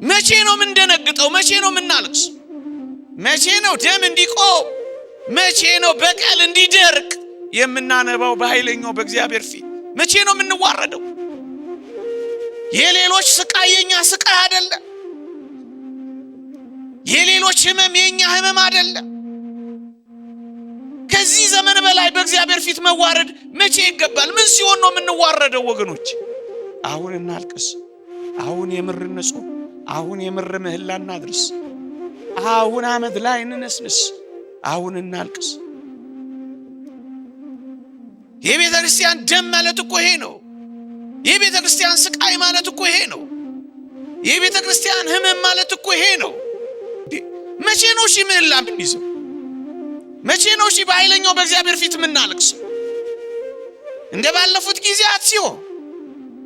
መቼ ነው ምን ደነግጠው? መቼ ነው ምን ናልቅስ? መቼ ነው ደም እንዲቆም? መቼ ነው በቀል እንዲደርቅ የምናነባው በኃይለኛው በእግዚአብሔር ፊት? መቼ ነው የምንዋረደው? የሌሎች ስቃይ የኛ ስቃይ አይደለም። የሌሎች ህመም የኛ ህመም አይደለም። ከዚህ ዘመን በላይ በእግዚአብሔር ፊት መዋረድ መቼ ይገባል? ምን ሲሆን ነው የምንዋረደው? ወገኖች አሁን እናልቅስ። አሁን የምር እንጹም። አሁን የምር ምህላ እናድርስ። አሁን አመድ ላይ እንነስንስ። አሁን እናልቅስ። የቤተ ክርስቲያን ደም ማለት እኮ ይሄ ነው። የቤተ ክርስቲያን ስቃይ ማለት እኮ ይሄ ነው። የቤተ ክርስቲያን ህመም ማለት እኮ ይሄ ነው። መቼ ነው ሺ ምህላ ምንይዘው? መቼ ነው ሺ በኃይለኛው በእግዚአብሔር ፊት ምናልቅስ? እንደ ባለፉት ጊዜያት ሲሆን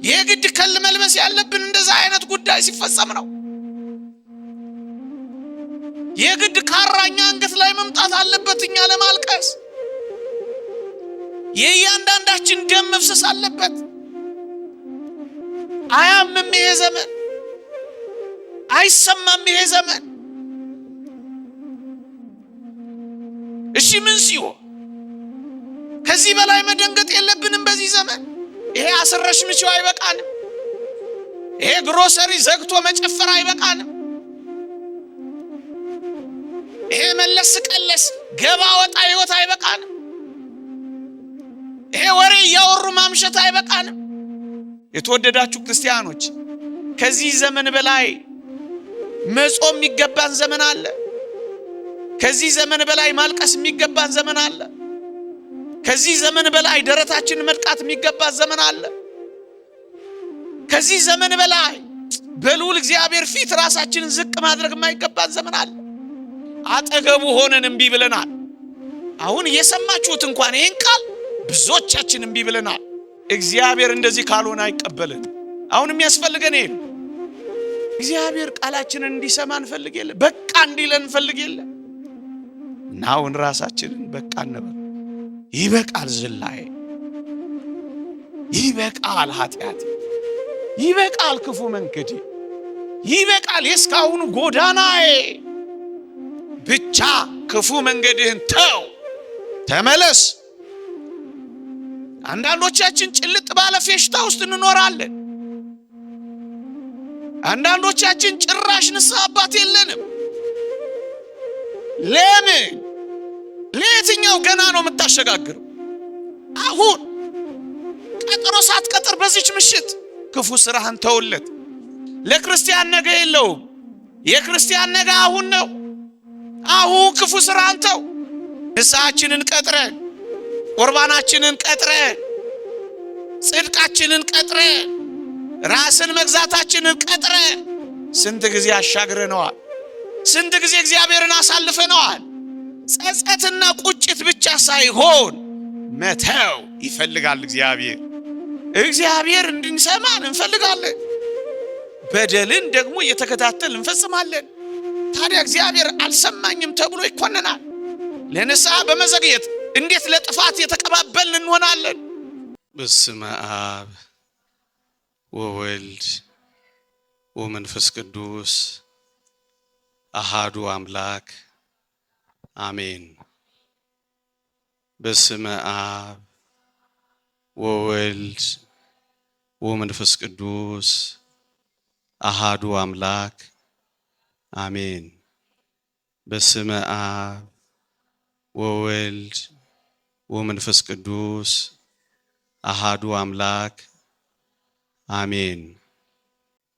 የግድ ከል መልበስ ያለብን እንደዛ አይነት ጉዳይ ሲፈጸም ነው። የግድ ካራኛ አንገት ላይ መምጣት አለበት እኛ ለማልቀስ። የእያንዳንዳችን ደም መፍሰስ አለበት። አያምም ይሄ ዘመን፣ አይሰማም ይሄ ዘመን። እሺ ምን ሲሆን ከዚህ በላይ መደንገጥ የለብንም በዚህ ዘመን። ይሄ አስረሽ ምቺው አይበቃንም። ይሄ ግሮሰሪ ዘግቶ መጨፈር አይበቃንም። ይሄ መለስ ቀለስ ገባ ወጣ ህይወት አይበቃንም። ይሄ ወሬ ያወሩ ማምሸት አይበቃንም። የተወደዳችሁ ክርስቲያኖች ከዚህ ዘመን በላይ መጾም የሚገባን ዘመን አለ። ከዚህ ዘመን በላይ ማልቀስ የሚገባን ዘመን አለ። ከዚህ ዘመን በላይ ደረታችንን መድቃት የሚገባን ዘመን አለ። ከዚህ ዘመን በላይ በልዑል እግዚአብሔር ፊት ራሳችንን ዝቅ ማድረግ የማይገባን ዘመን አለ። አጠገቡ ሆነን እምቢ ብለናል። አሁን እየሰማችሁት እንኳን ይሄን ቃል ብዙዎቻችን እምቢ ብለናል። እግዚአብሔር እንደዚህ ካልሆነ አይቀበልን። አሁን የሚያስፈልገን ይሄ ነው። እግዚአብሔር ቃላችንን እንዲሰማ እንፈልግ የለ፣ በቃ እንዲለን እንፈልግ የለ። እና አሁን ራሳችንን በቃ እንበል። ይበቃል ዝላይ፣ ይበቃል ኃጢአት፣ ይበቃል ክፉ መንገድ፣ ይበቃል የስካሁኑ ጎዳናዬ። ብቻ ክፉ መንገድህን ተው፣ ተመለስ። አንዳንዶቻችን ጭልጥ ባለ ፌሽታ ውስጥ እንኖራለን። አንዳንዶቻችን ጭራሽ ንስሐ አባት የለንም። ለምን? ለየትኛው ገና ነው የምታሸጋግረው? አሁን ቀጠሮ ሳትቀጥር በዚች ምሽት ክፉ ስራህን ተውለት። ለክርስቲያን ነገ የለውም። የክርስቲያን ነገ አሁን ነው። አሁን ክፉ ስራህን ተው። ንስሐችንን ቀጥረን፣ ቁርባናችንን ቀጥረን፣ ጽድቃችንን ቀጥረን፣ ራስን መግዛታችንን ቀጥረን ስንት ጊዜ አሻግረነዋል። ስንት ጊዜ እግዚአብሔርን አሳልፈነዋል። ጸጸትና ቁጭት ብቻ ሳይሆን መተው ይፈልጋል እግዚአብሔር። እግዚአብሔር እንድንሰማን እንፈልጋለን። በደልን ደግሞ እየተከታተል እንፈጽማለን። ታዲያ እግዚአብሔር አልሰማኝም ተብሎ ይኮነናል። ለንስሐ በመዘግየት እንዴት ለጥፋት የተቀባበልን እንሆናለን? በስመ አብ ወወልድ ወመንፈስ ቅዱስ አሃዱ አምላክ አሜን። በስመ አብ ወወልድ ወመንፈስ ቅዱስ አሃዱ አምላክ አሜን። በስመ አብ ወወልድ ወመንፈስ ቅዱስ አሃዱ አምላክ አሜን።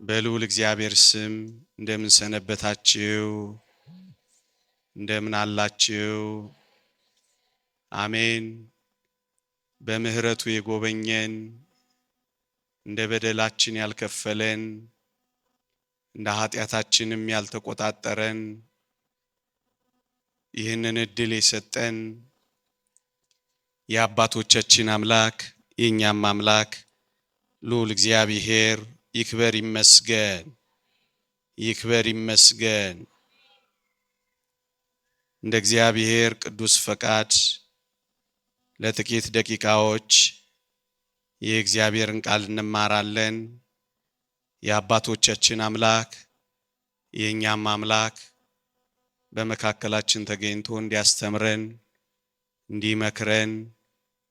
በልዑል እግዚአብሔር ስም እንደምን ሰነበታችሁ? እንደምን አላችሁ? አሜን። በምህረቱ የጎበኘን፣ እንደ በደላችን ያልከፈለን፣ እንደ ኃጢአታችንም ያልተቆጣጠረን፣ ይህንን እድል የሰጠን የአባቶቻችን አምላክ የእኛም አምላክ ልዑል እግዚአብሔር ይክበር ይመስገን፣ ይክበር ይመስገን። እንደ እግዚአብሔር ቅዱስ ፈቃድ ለጥቂት ደቂቃዎች የእግዚአብሔርን ቃል እንማራለን። የአባቶቻችን አምላክ የእኛም አምላክ በመካከላችን ተገኝቶ እንዲያስተምረን እንዲመክረን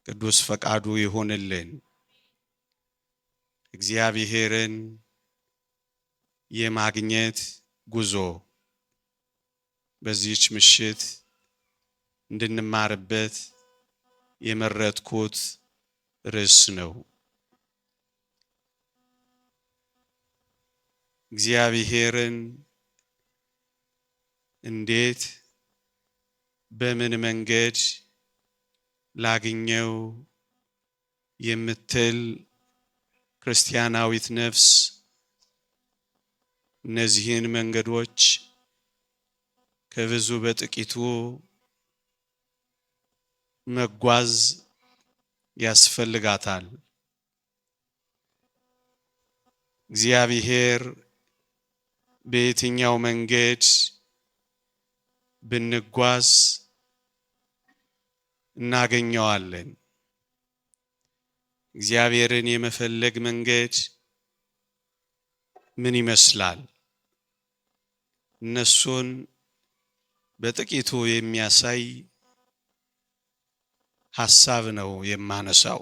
ቅዱስ ፈቃዱ ይሆንልን። እግዚአብሔርን የማግኘት ጉዞ በዚህች ምሽት እንድንማርበት የመረጥኩት ርዕስ ነው። እግዚአብሔርን እንዴት በምን መንገድ ላግኘው የምትል ክርስቲያናዊት ነፍስ እነዚህን መንገዶች ከብዙ በጥቂቱ መጓዝ ያስፈልጋታል። እግዚአብሔር በየትኛው መንገድ ብንጓዝ እናገኘዋለን? እግዚአብሔርን የመፈለግ መንገድ ምን ይመስላል? እነሱን በጥቂቱ የሚያሳይ ሐሳብ ነው የማነሳው።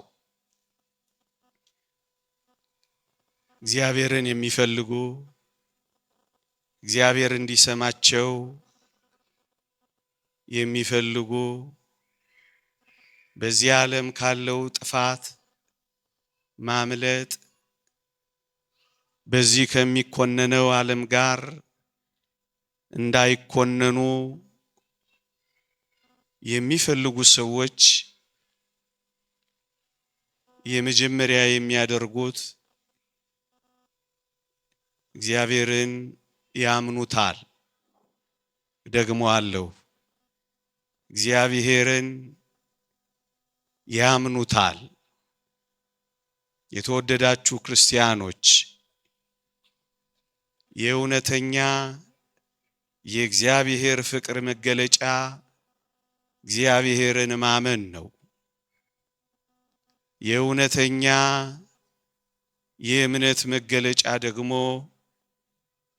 እግዚአብሔርን የሚፈልጉ እግዚአብሔር እንዲሰማቸው የሚፈልጉ በዚህ ዓለም ካለው ጥፋት ማምለጥ በዚህ ከሚኮነነው ዓለም ጋር እንዳይኮነኑ የሚፈልጉ ሰዎች የመጀመሪያ የሚያደርጉት እግዚአብሔርን ያምኑታል። ደግሞ አለው እግዚአብሔርን ያምኑታል። የተወደዳችሁ ክርስቲያኖች የእውነተኛ የእግዚአብሔር ፍቅር መገለጫ እግዚአብሔርን ማመን ነው። የእውነተኛ የእምነት መገለጫ ደግሞ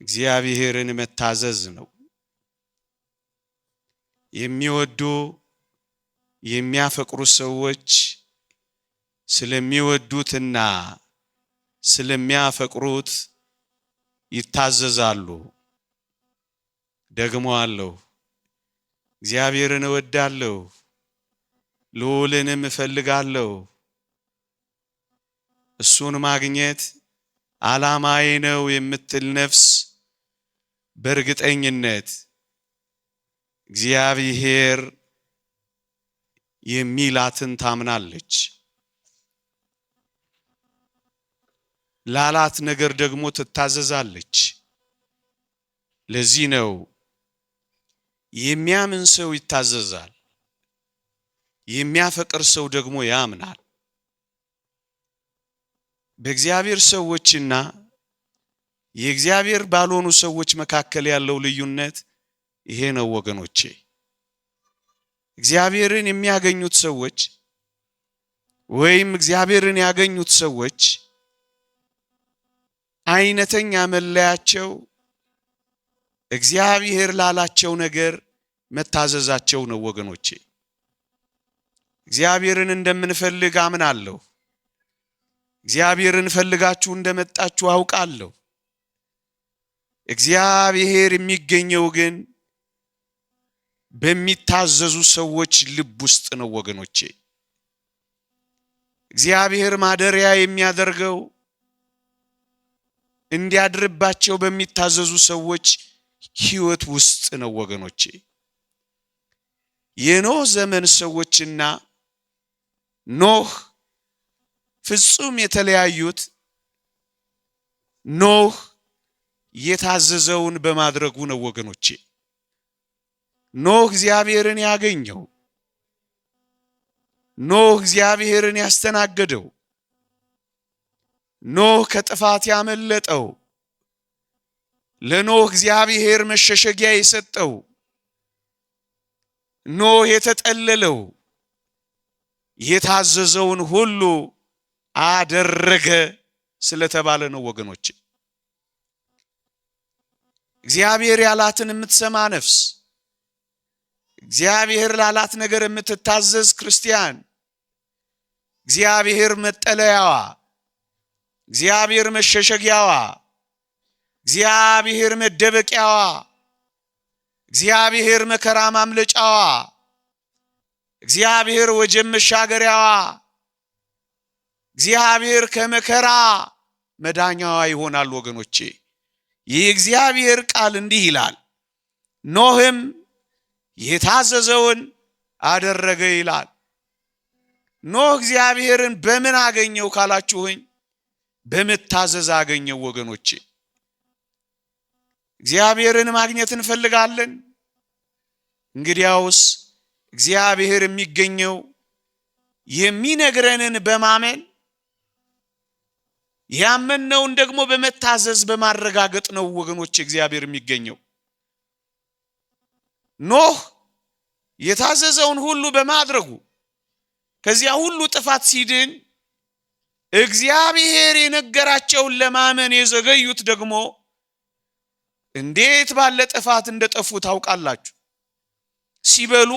እግዚአብሔርን መታዘዝ ነው። የሚወዱ የሚያፈቅሩ ሰዎች ስለሚወዱትና ስለሚያፈቅሩት ይታዘዛሉ። ደግሞ አለው እግዚአብሔርን እወዳለሁ ልዑልንም እፈልጋለሁ፣ እሱን ማግኘት ዓላማዬ ነው የምትል ነፍስ በእርግጠኝነት እግዚአብሔር የሚላትን ታምናለች። ላላት ነገር ደግሞ ትታዘዛለች። ለዚህ ነው የሚያምን ሰው ይታዘዛል፣ የሚያፈቅር ሰው ደግሞ ያምናል። በእግዚአብሔር ሰዎችና የእግዚአብሔር ባልሆኑ ሰዎች መካከል ያለው ልዩነት ይሄ ነው ወገኖቼ። እግዚአብሔርን የሚያገኙት ሰዎች ወይም እግዚአብሔርን ያገኙት ሰዎች አይነተኛ መለያቸው እግዚአብሔር ላላቸው ነገር መታዘዛቸው ነው ወገኖቼ። እግዚአብሔርን እንደምንፈልግ አምናለሁ። እግዚአብሔርን ፈልጋችሁ እንደመጣችሁ አውቃለሁ። እግዚአብሔር የሚገኘው ግን በሚታዘዙ ሰዎች ልብ ውስጥ ነው ወገኖቼ። እግዚአብሔር ማደሪያ የሚያደርገው እንዲያድርባቸው በሚታዘዙ ሰዎች ሕይወት ውስጥ ነው ወገኖቼ። የኖህ ዘመን ሰዎችና ኖህ ፍጹም የተለያዩት ኖህ የታዘዘውን በማድረጉ ነው ወገኖቼ። ኖህ እግዚአብሔርን ያገኘው፣ ኖህ እግዚአብሔርን ያስተናገደው፣ ኖህ ከጥፋት ያመለጠው፣ ለኖህ እግዚአብሔር መሸሸጊያ የሰጠው፣ ኖህ የተጠለለው የታዘዘውን ሁሉ አደረገ ስለተባለ ነው ወገኖቼ። እግዚአብሔር ያላትን የምትሰማ ነፍስ፣ እግዚአብሔር ላላት ነገር የምትታዘዝ ክርስቲያን፣ እግዚአብሔር መጠለያዋ፣ እግዚአብሔር መሸሸጊያዋ፣ እግዚአብሔር መደበቂያዋ፣ እግዚአብሔር መከራ ማምለጫዋ፣ እግዚአብሔር ወጀብ መሻገሪያዋ፣ እግዚአብሔር ከመከራ መዳኛዋ ይሆናል። ወገኖቼ ይህ እግዚአብሔር ቃል እንዲህ ይላል፣ ኖህም የታዘዘውን አደረገ ይላል። ኖህ እግዚአብሔርን በምን አገኘው ካላችሁኝ፣ በመታዘዝ አገኘው። ወገኖቼ እግዚአብሔርን ማግኘት እንፈልጋለን። እንግዲያውስ እግዚአብሔር የሚገኘው የሚነግረንን በማመን ያመነውን ደግሞ በመታዘዝ በማረጋገጥ ነው። ወገኖች እግዚአብሔር የሚገኘው ኖህ የታዘዘውን ሁሉ በማድረጉ ከዚያ ሁሉ ጥፋት ሲድን፣ እግዚአብሔር የነገራቸውን ለማመን የዘገዩት ደግሞ እንዴት ባለ ጥፋት እንደጠፉ ታውቃላችሁ። ሲበሉ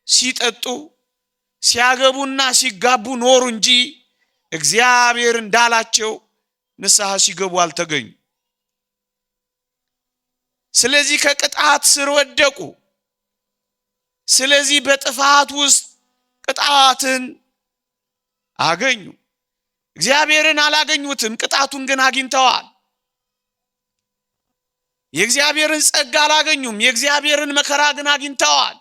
ሲጠጡ ሲያገቡና ሲጋቡ ኖሩ እንጂ እግዚአብሔር እንዳላቸው ንስሐ ሲገቡ አልተገኙ። ስለዚህ ከቅጣት ስር ወደቁ። ስለዚህ በጥፋት ውስጥ ቅጣትን አገኙ። እግዚአብሔርን አላገኙትም፣ ቅጣቱን ግን አግኝተዋል። የእግዚአብሔርን ጸጋ አላገኙም፣ የእግዚአብሔርን መከራ ግን አግኝተዋል።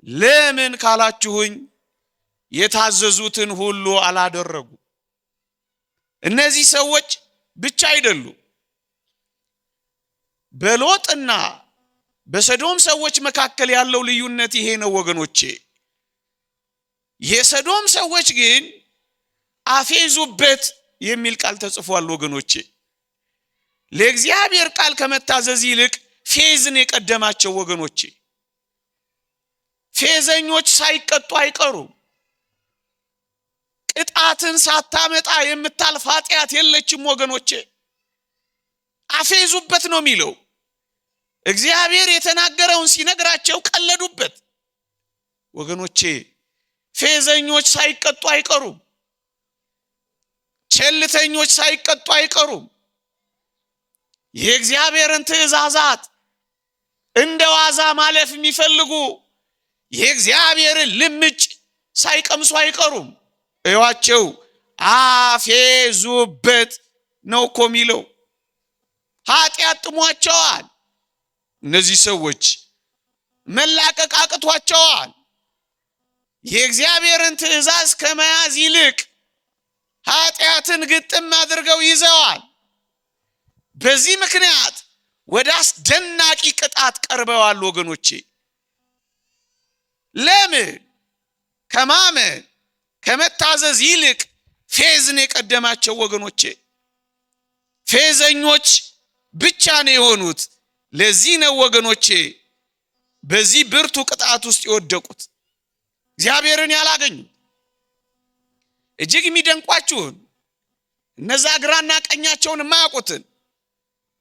ለምን ካላችሁኝ፣ የታዘዙትን ሁሉ አላደረጉ። እነዚህ ሰዎች ብቻ አይደሉም። በሎጥና በሰዶም ሰዎች መካከል ያለው ልዩነት ይሄ ነው ወገኖቼ። የሰዶም ሰዎች ግን አፌዙበት የሚል ቃል ተጽፏል ወገኖቼ። ለእግዚአብሔር ቃል ከመታዘዝ ይልቅ ፌዝን የቀደማቸው ወገኖቼ። ፌዘኞች ሳይቀጡ አይቀሩም። ቅጣትን ሳታመጣ የምታልፍ ኃጢአት የለችም ወገኖቼ። አፌዙበት ነው የሚለው። እግዚአብሔር የተናገረውን ሲነግራቸው ቀለዱበት ወገኖቼ። ፌዘኞች ሳይቀጡ አይቀሩም። ቸልተኞች ሳይቀጡ አይቀሩም። የእግዚአብሔርን ትእዛዛት እንደ ዋዛ ማለፍ የሚፈልጉ የእግዚአብሔርን ልምጭ ሳይቀምሱ አይቀሩም። እዩዋቸው፣ አፌዙበት ነው እኮ የሚለው። ኃጢአት ጥሟቸዋል። እነዚህ ሰዎች መላቀቅ አቅቷቸዋል። የእግዚአብሔርን ትእዛዝ ከመያዝ ይልቅ ኃጢአትን ግጥም አድርገው ይዘዋል። በዚህ ምክንያት ወደ አስደናቂ ቅጣት ቀርበዋል ወገኖቼ። ለምን? ከማመን ከመታዘዝ ይልቅ ፌዝን የቀደማቸው ወገኖቼ። ፌዘኞች ብቻ ነው የሆኑት። ለዚህ ነው ወገኖቼ በዚህ ብርቱ ቅጣት ውስጥ የወደቁት፣ እግዚአብሔርን ያላገኙ። እጅግ የሚደንቋችሁን እነዛ ግራና ቀኛቸውን የማያውቁትን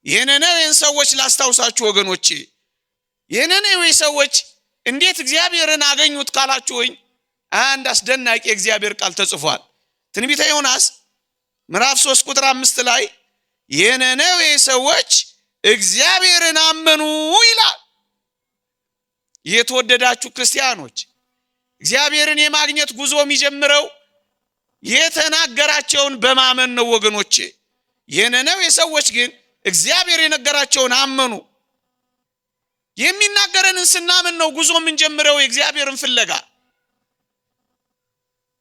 የነነዌን ሰዎች ላስታውሳችሁ ወገኖቼ። የነነዌ ሰዎች እንዴት እግዚአብሔርን አገኙት ካላችሁኝ፣ አንድ አስደናቂ የእግዚአብሔር ቃል ተጽፏል። ትንቢተ ዮናስ ምዕራፍ 3 ቁጥር 5 ላይ የነነዌ ሰዎች እግዚአብሔርን አመኑ ይላል። የተወደዳችሁ ክርስቲያኖች፣ እግዚአብሔርን የማግኘት ጉዞ የሚጀምረው የተናገራቸውን በማመን ነው ወገኖቼ። የነነዌ ሰዎች ግን እግዚአብሔር የነገራቸውን አመኑ። የሚናገረንን ስናምን ነው ጉዞ የምንጀምረው የእግዚአብሔርን ፍለጋ።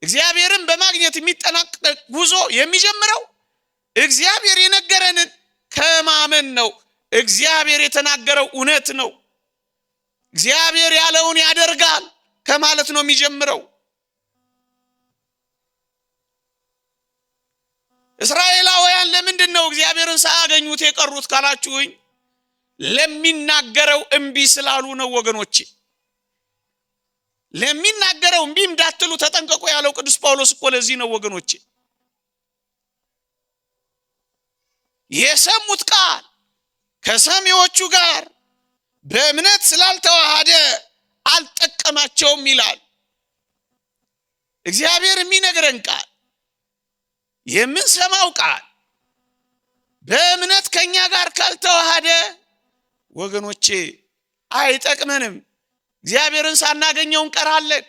እግዚአብሔርን በማግኘት የሚጠናቀቅ ጉዞ የሚጀምረው እግዚአብሔር የነገረንን ከማመን ነው። እግዚአብሔር የተናገረው እውነት ነው፣ እግዚአብሔር ያለውን ያደርጋል ከማለት ነው የሚጀምረው። እስራኤላውያን ለምንድን ነው እግዚአብሔርን ሳያገኙት የቀሩት ካላችሁኝ፣ ለሚናገረው እምቢ ስላሉ ነው ወገኖቼ። ለሚናገረው እምቢ እንዳትሉ ተጠንቀቁ ያለው ቅዱስ ጳውሎስ እኮ ለዚህ ነው ወገኖቼ። የሰሙት ቃል ከሰሚዎቹ ጋር በእምነት ስላልተዋሃደ አልጠቀማቸውም ይላል። እግዚአብሔር የሚነግረን ቃል፣ የምንሰማው ቃል በእምነት ከኛ ጋር ካልተዋሃደ ወገኖቼ አይጠቅመንም። እግዚአብሔርን ሳናገኘው እንቀራለን።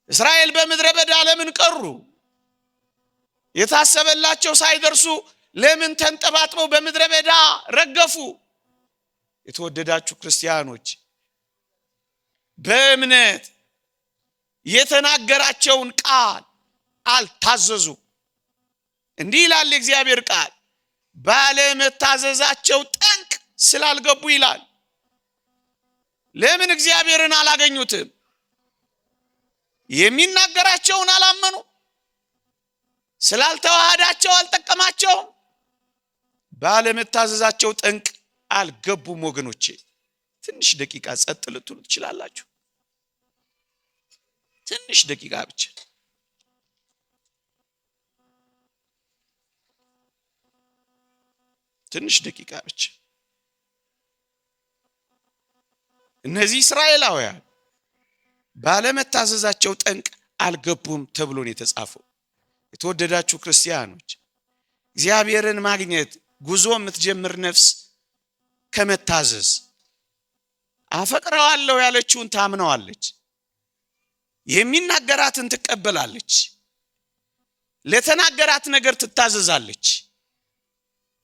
እስራኤል በምድረ በዳ ለምን ቀሩ? የታሰበላቸው ሳይደርሱ ለምን ተንጠባጥበው በምድረ በዳ ረገፉ? የተወደዳችሁ ክርስቲያኖች በእምነት የተናገራቸውን ቃል አልታዘዙ። እንዲህ ይላል የእግዚአብሔር ቃል፣ ባለመታዘዛቸው ጠንቅ ስላልገቡ ይላል። ለምን እግዚአብሔርን አላገኙትም? የሚናገራቸውን አላመኑ። ስላልተዋሃዳቸው አልጠቀማቸውም። ባለመታዘዛቸው ጠንቅ አልገቡም። ወገኖቼ ትንሽ ደቂቃ ጸጥ ልትሉ ትችላላችሁ? ትንሽ ደቂቃ ብቻ። ትንሽ ደቂቃ ብቻ። እነዚህ እስራኤላውያን ባለመታዘዛቸው ጠንቅ አልገቡም ተብሎ ነው የተጻፈው። የተወደዳችሁ ክርስቲያኖች እግዚአብሔርን ማግኘት ጉዞ የምትጀምር ነፍስ ከመታዘዝ፣ አፈቅረዋለሁ ያለችውን ታምነዋለች፣ የሚናገራትን ትቀበላለች፣ ለተናገራት ነገር ትታዘዛለች።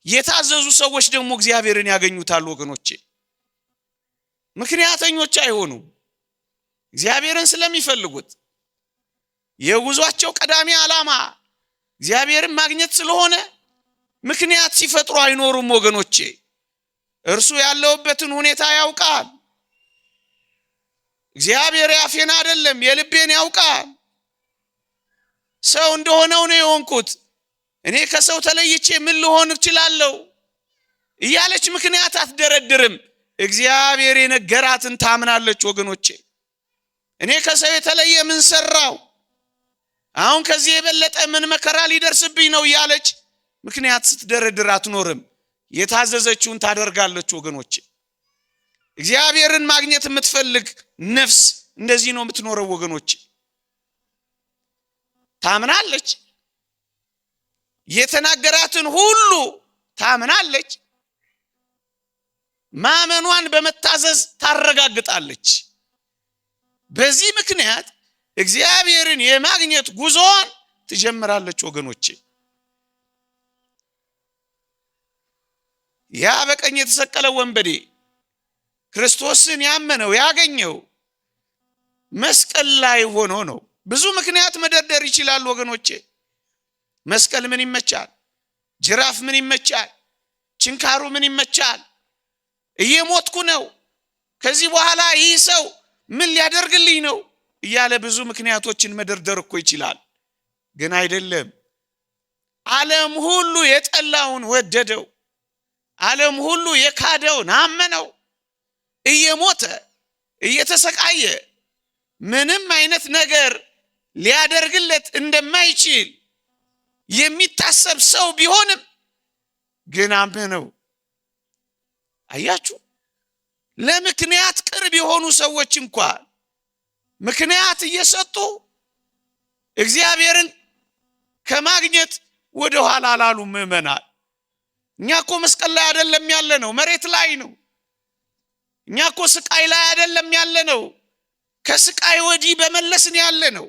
የታዘዙ ሰዎች ደግሞ እግዚአብሔርን ያገኙታል። ወገኖቼ ምክንያተኞች አይሆኑም። እግዚአብሔርን ስለሚፈልጉት የጉዟቸው ቀዳሚ ዓላማ እግዚአብሔርን ማግኘት ስለሆነ ምክንያት ሲፈጥሩ አይኖሩም። ወገኖቼ እርሱ ያለውበትን ሁኔታ ያውቃል። እግዚአብሔር ያፌን አይደለም የልቤን ያውቃል። ሰው እንደሆነው ነው የሆንኩት፣ እኔ ከሰው ተለይቼ ምን ልሆን እችላለሁ እያለች ምክንያት አትደረድርም። እግዚአብሔር የነገራትን ታምናለች። ወገኖቼ እኔ ከሰው የተለየ ምን ሰራው፣ አሁን ከዚህ የበለጠ ምን መከራ ሊደርስብኝ ነው እያለች ምክንያት ስትደረድር አትኖርም። የታዘዘችውን ታደርጋለች። ወገኖቼ እግዚአብሔርን ማግኘት የምትፈልግ ነፍስ እንደዚህ ነው የምትኖረው። ወገኖቼ ታምናለች፣ የተናገራትን ሁሉ ታምናለች፣ ማመኗን በመታዘዝ ታረጋግጣለች። በዚህ ምክንያት እግዚአብሔርን የማግኘት ጉዞዋን ትጀምራለች። ወገኖቼ ያ በቀኝ የተሰቀለ ወንበዴ ክርስቶስን ያመነው ያገኘው መስቀል ላይ ሆኖ ነው። ብዙ ምክንያት መደርደር ይችላል። ወገኖቼ መስቀል ምን ይመቻል? ጅራፍ ምን ይመቻል? ችንካሩ ምን ይመቻል? እየሞትኩ ነው፣ ከዚህ በኋላ ይህ ሰው ምን ሊያደርግልኝ ነው እያለ ብዙ ምክንያቶችን መደርደር እኮ ይችላል። ግን አይደለም። ዓለም ሁሉ የጠላውን ወደደው፣ ዓለም ሁሉ የካደውን አመነው። እየሞተ እየተሰቃየ ምንም አይነት ነገር ሊያደርግለት እንደማይችል የሚታሰብ ሰው ቢሆንም ግን አመነው። አያችሁ፣ ለምክንያት ቅርብ የሆኑ ሰዎች እንኳን ምክንያት እየሰጡ እግዚአብሔርን ከማግኘት ወደ ኋላ ላሉ ምዕመናን። እኛ እኮ መስቀል ላይ አይደለም ያለ ነው፣ መሬት ላይ ነው። እኛ እኮ ስቃይ ላይ አይደለም ያለ ነው፣ ከስቃይ ወዲህ በመለስን ያለ ነው።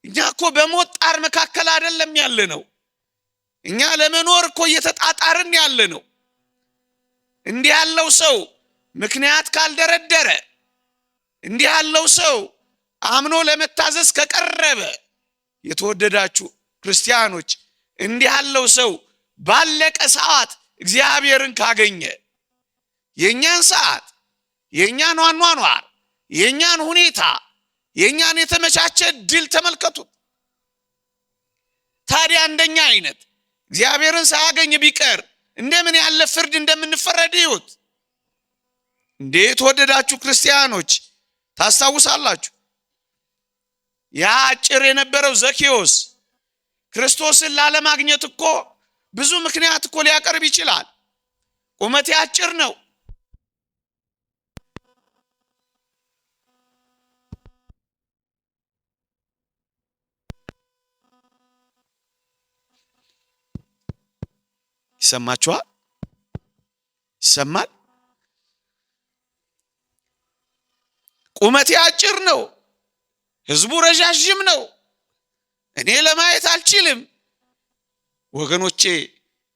እኛ እኮ በሞት ጣር መካከል አይደለም ያለ ነው። እኛ ለመኖር እኮ እየተጣጣርን ያለ ነው። እንዲህ ያለው ሰው ምክንያት ካልደረደረ፣ እንዲህ ያለው ሰው አምኖ ለመታዘዝ ከቀረበ፣ የተወደዳችሁ ክርስቲያኖች እንዲህ ያለው ሰው ባለቀ ሰዓት እግዚአብሔርን ካገኘ፣ የኛን ሰዓት፣ የኛን አኗኗር፣ የኛን ሁኔታ፣ የኛን የተመቻቸ ድል ተመልከቱት። ታዲያ እንደኛ አይነት እግዚአብሔርን ሳያገኝ ቢቀር እንደምን ያለ ፍርድ እንደምንፈረድ ይሁት። እንዴት ወደዳችሁ ክርስቲያኖች ታስታውሳላችሁ? ያ አጭር የነበረው ዘኬዎስ ክርስቶስን ላለማግኘት እኮ ብዙ ምክንያት እኮ ሊያቀርብ ይችላል። ቁመቴ አጭር ነው። ይሰማችኋል? ይሰማል? ቁመቴ አጭር ነው፣ ህዝቡ ረዣዥም ነው፣ እኔ ለማየት አልችልም። ወገኖቼ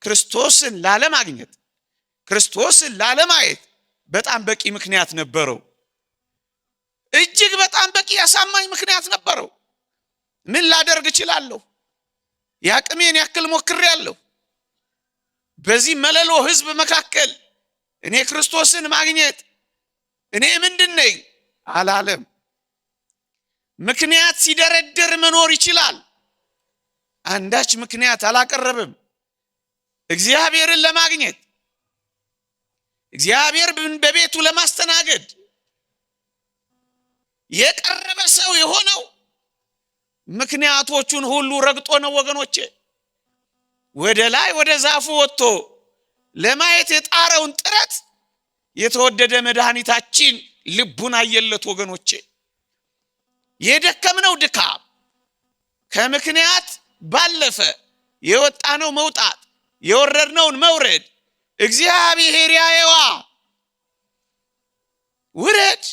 ክርስቶስን ላለማግኘት፣ ክርስቶስን ላለማየት በጣም በቂ ምክንያት ነበረው። እጅግ በጣም በቂ ያሳማኝ ምክንያት ነበረው። ምን ላደርግ እችላለሁ? ያቅሜን ያክል ሞክሬያለሁ። በዚህ መለሎ ህዝብ መካከል እኔ ክርስቶስን ማግኘት እኔ ምንድን ነኝ አላለም። ምክንያት ሲደረድር መኖር ይችላል። አንዳች ምክንያት አላቀረበም። እግዚአብሔርን ለማግኘት፣ እግዚአብሔርን በቤቱ ለማስተናገድ የቀረበ ሰው የሆነው ምክንያቶቹን ሁሉ ረግጦ ነው ወገኖቼ። ወደ ላይ ወደ ዛፉ ወጥቶ ለማየት የጣረውን ጥረት የተወደደ መድኃኒታችን ልቡን አየለት ወገኖቼ። የደከምነው ድካም ከምክንያት ባለፈ የወጣነው መውጣት፣ የወረድነውን መውረድ እግዚአብሔር ያየዋ። ውረድ፣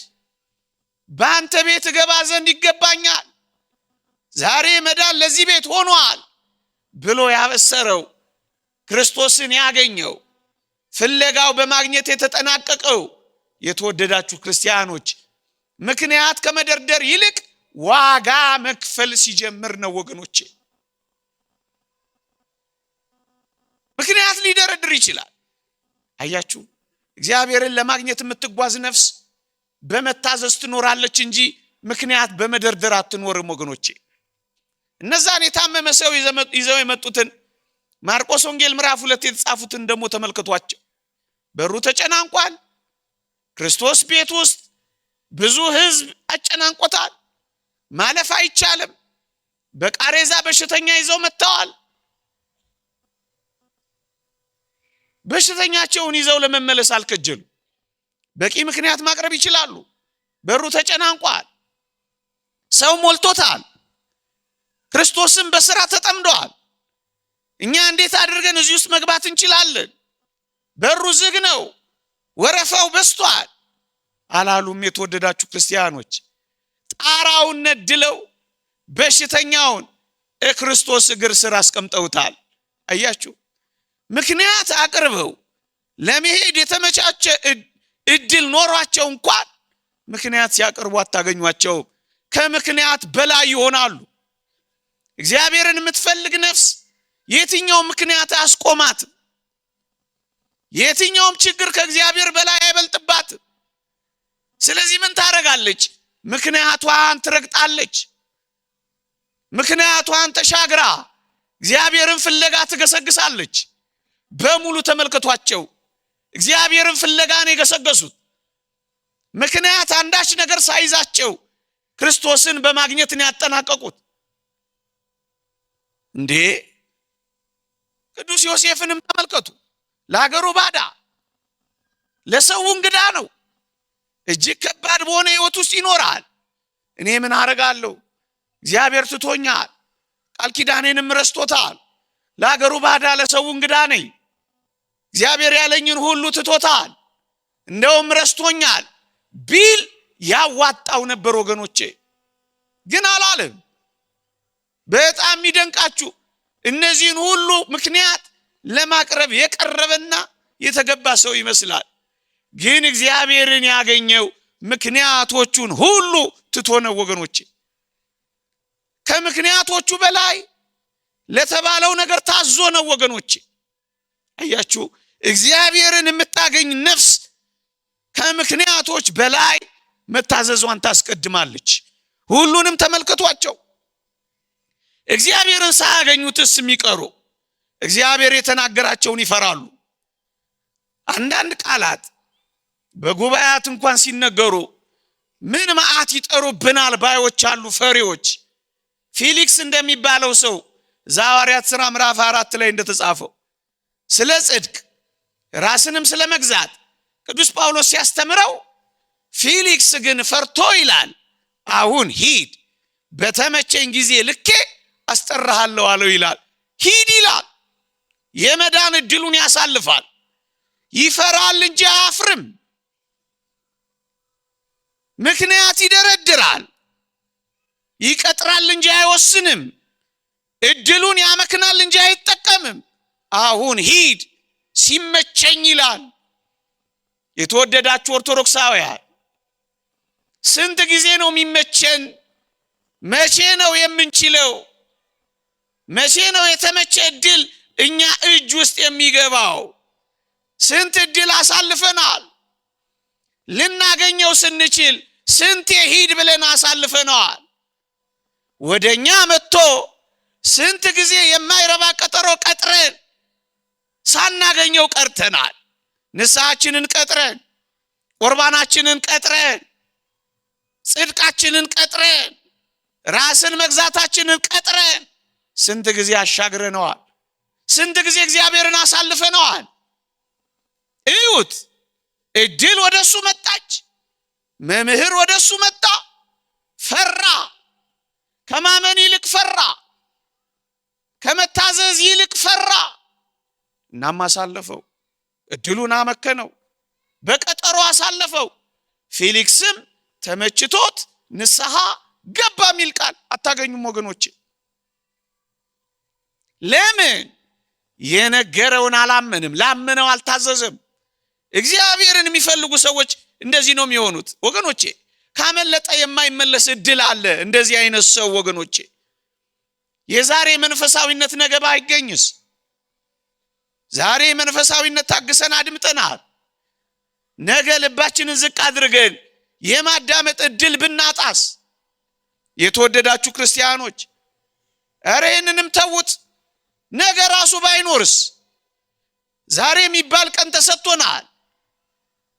በአንተ ቤት ገባ ዘንድ ይገባኛል፣ ዛሬ መዳን ለዚህ ቤት ሆኗል ብሎ ያበሰረው ክርስቶስን ያገኘው ፍለጋው በማግኘት የተጠናቀቀው የተወደዳችሁ ክርስቲያኖች ምክንያት ከመደርደር ይልቅ ዋጋ መክፈል ሲጀምር ነው ወገኖቼ። ምክንያት ሊደረድር ይችላል። አያችሁ፣ እግዚአብሔርን ለማግኘት የምትጓዝ ነፍስ በመታዘዝ ትኖራለች እንጂ ምክንያት በመደርደር አትኖርም ወገኖቼ። እነዛን የታመመ ሰው ይዘው የመጡትን ማርቆስ ወንጌል ምዕራፍ 2 የተጻፉትን ደግሞ ተመልከቷቸው። በሩ ተጨናንቋል። ክርስቶስ ቤት ውስጥ ብዙ ህዝብ አጨናንቆታል። ማለፍ አይቻልም። በቃሬዛ በሽተኛ ይዘው መጥተዋል። በሽተኛቸውን ይዘው ለመመለስ አልከጀሉ። በቂ ምክንያት ማቅረብ ይችላሉ። በሩ ተጨናንቋል። ሰው ሞልቶታል። ክርስቶስም በስራ ተጠምዷል። እኛ እንዴት አድርገን እዚህ ውስጥ መግባት እንችላለን? በሩ ዝግ ነው፣ ወረፋው በስቷል አላሉም? የተወደዳችሁ ክርስቲያኖች ጣራውን ነድለው በሽተኛውን ክርስቶስ እግር ስር አስቀምጠውታል። አያችሁ፣ ምክንያት አቅርበው ለመሄድ የተመቻቸ እድል ኖሯቸው እንኳን ምክንያት ሲያቀርቡ አታገኟቸው። ከምክንያት በላይ ይሆናሉ። እግዚአብሔርን የምትፈልግ ነፍስ የትኛው ምክንያት አስቆማት? የትኛውም ችግር ከእግዚአብሔር በላይ አይበልጥባት። ስለዚህ ምን ታረጋለች? ምክንያቷን ትረግጣለች። ምክንያቷን ተሻግራ እግዚአብሔርን ፍለጋ ትገሰግሳለች። በሙሉ ተመልከቷቸው፣ እግዚአብሔርን ፍለጋን የገሰገሱት ምክንያት አንዳች ነገር ሳይዛቸው ክርስቶስን በማግኘትን ያጠናቀቁት። እንዴ ቅዱስ ዮሴፍንም ተመልከቱ። ለሀገሩ ባዳ፣ ለሰው እንግዳ ነው። እጅግ ከባድ በሆነ ህይወት ውስጥ ይኖራል። እኔ ምን አረጋለሁ? እግዚአብሔር ትቶኛል፣ ቃል ኪዳኔንም ረስቶታል። ለሀገሩ ባዳ፣ ለሰው እንግዳ ነኝ። እግዚአብሔር ያለኝን ሁሉ ትቶታል፣ እንደውም ረስቶኛል ቢል ያዋጣው ነበር ወገኖቼ። ግን አላለም። በጣም የሚደንቃችሁ እነዚህን ሁሉ ምክንያት ለማቅረብ የቀረበና የተገባ ሰው ይመስላል። ግን እግዚአብሔርን ያገኘው ምክንያቶቹን ሁሉ ትቶ ነው ወገኖቼ። ከምክንያቶቹ በላይ ለተባለው ነገር ታዞ ነው ወገኖቼ። አያችሁ፣ እግዚአብሔርን የምታገኝ ነፍስ ከምክንያቶች በላይ መታዘዟን ታስቀድማለች። ሁሉንም ተመልከቷቸው። እግዚአብሔርን ሳያገኙትስ የሚቀሩ እግዚአብሔር የተናገራቸውን ይፈራሉ። አንዳንድ ቃላት በጉባኤያት እንኳን ሲነገሩ ምን መዓት ይጠሩብናል ባዮች አሉ፣ ፈሪዎች። ፊሊክስ እንደሚባለው ሰው ሐዋርያት ሥራ ምዕራፍ 4 ላይ እንደተጻፈው ስለ ጽድቅ፣ ራስንም ስለመግዛት ቅዱስ ጳውሎስ ሲያስተምረው ፊሊክስ ግን ፈርቶ ይላል አሁን ሂድ በተመቸኝ ጊዜ ልኬ አስጠራሃለሁ አለው ይላል። ሂድ ይላል። የመዳን እድሉን ያሳልፋል። ይፈራል እንጂ አያፍርም። ምክንያት ይደረድራል። ይቀጥራል እንጂ አይወስንም። እድሉን ያመክናል እንጂ አይጠቀምም። አሁን ሂድ ሲመቸኝ ይላል። የተወደዳችሁ ኦርቶዶክሳውያን ስንት ጊዜ ነው የሚመቸን? መቼ ነው የምንችለው? መቼ ነው የተመቸ እድል እኛ እጅ ውስጥ የሚገባው? ስንት እድል አሳልፈናል። ልናገኘው ስንችል ስንት ሂድ ብለን አሳልፈናል። ወደኛ መጥቶ ስንት ጊዜ የማይረባ ቀጠሮ ቀጥረን ሳናገኘው ቀርተናል። ንስሐችንን ቀጥረን፣ ቁርባናችንን ቀጥረን፣ ጽድቃችንን ቀጥረን፣ ራስን መግዛታችንን ቀጥረን ስንት ጊዜ አሻግረነዋል። ስንት ጊዜ እግዚአብሔርን አሳልፈነዋል። እዩት። እድል ወደሱ መጣች። መምህር ወደሱ መጣ። ፈራ። ከማመን ይልቅ ፈራ። ከመታዘዝ ይልቅ ፈራ። እናም አሳለፈው። እድሉን አመከነው። በቀጠሮ አሳለፈው። ፊሊክስም ተመችቶት ንስሐ ገባ የሚል ቃል አታገኙም ወገኖቼ። ለምን? የነገረውን አላመንም። ላመነው አልታዘዘም። እግዚአብሔርን የሚፈልጉ ሰዎች እንደዚህ ነው የሚሆኑት ወገኖቼ። ካመለጠ የማይመለስ እድል አለ። እንደዚህ አይነት ሰው ወገኖቼ የዛሬ መንፈሳዊነት ነገ ባይገኝስ? ዛሬ መንፈሳዊነት ታግሰን አድምጠናል። ነገ ልባችንን ዝቅ አድርገን የማዳመጥ እድል ብናጣስ? የተወደዳችሁ ክርስቲያኖች ኧረ ይህንንም ተዉት። ነገ ራሱ ባይኖርስ? ዛሬ የሚባል ቀን ተሰጥቶናል።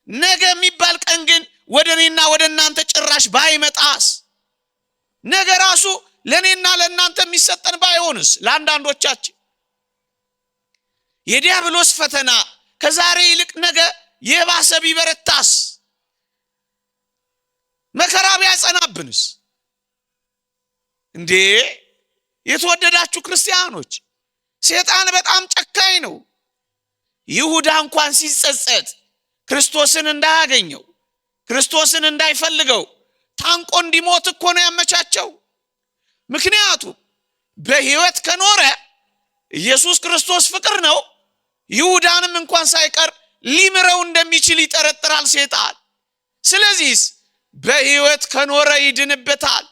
ነገ የሚባል ቀን ግን ወደ እኔና ወደ እናንተ ጭራሽ ባይመጣስ? ነገ ራሱ ለእኔና ለእናንተ የሚሰጠን ባይሆንስ? ለአንዳንዶቻችን የዲያብሎስ ፈተና ከዛሬ ይልቅ ነገ የባሰ ቢበረታስ? መከራ ቢያጸናብንስ? እንዴ የተወደዳችሁ ክርስቲያኖች ሰይጣን በጣም ጨካኝ ነው። ይሁዳ እንኳን ሲጸጸት ክርስቶስን እንዳያገኘው፣ ክርስቶስን እንዳይፈልገው ታንቆ እንዲሞት እኮ ነው ያመቻቸው። ምክንያቱም በሕይወት ከኖረ ኢየሱስ ክርስቶስ ፍቅር ነው። ይሁዳንም እንኳን ሳይቀር ሊምረው እንደሚችል ይጠረጥራል ሰይጣን። ስለዚህስ በሕይወት ከኖረ ይድንበታል።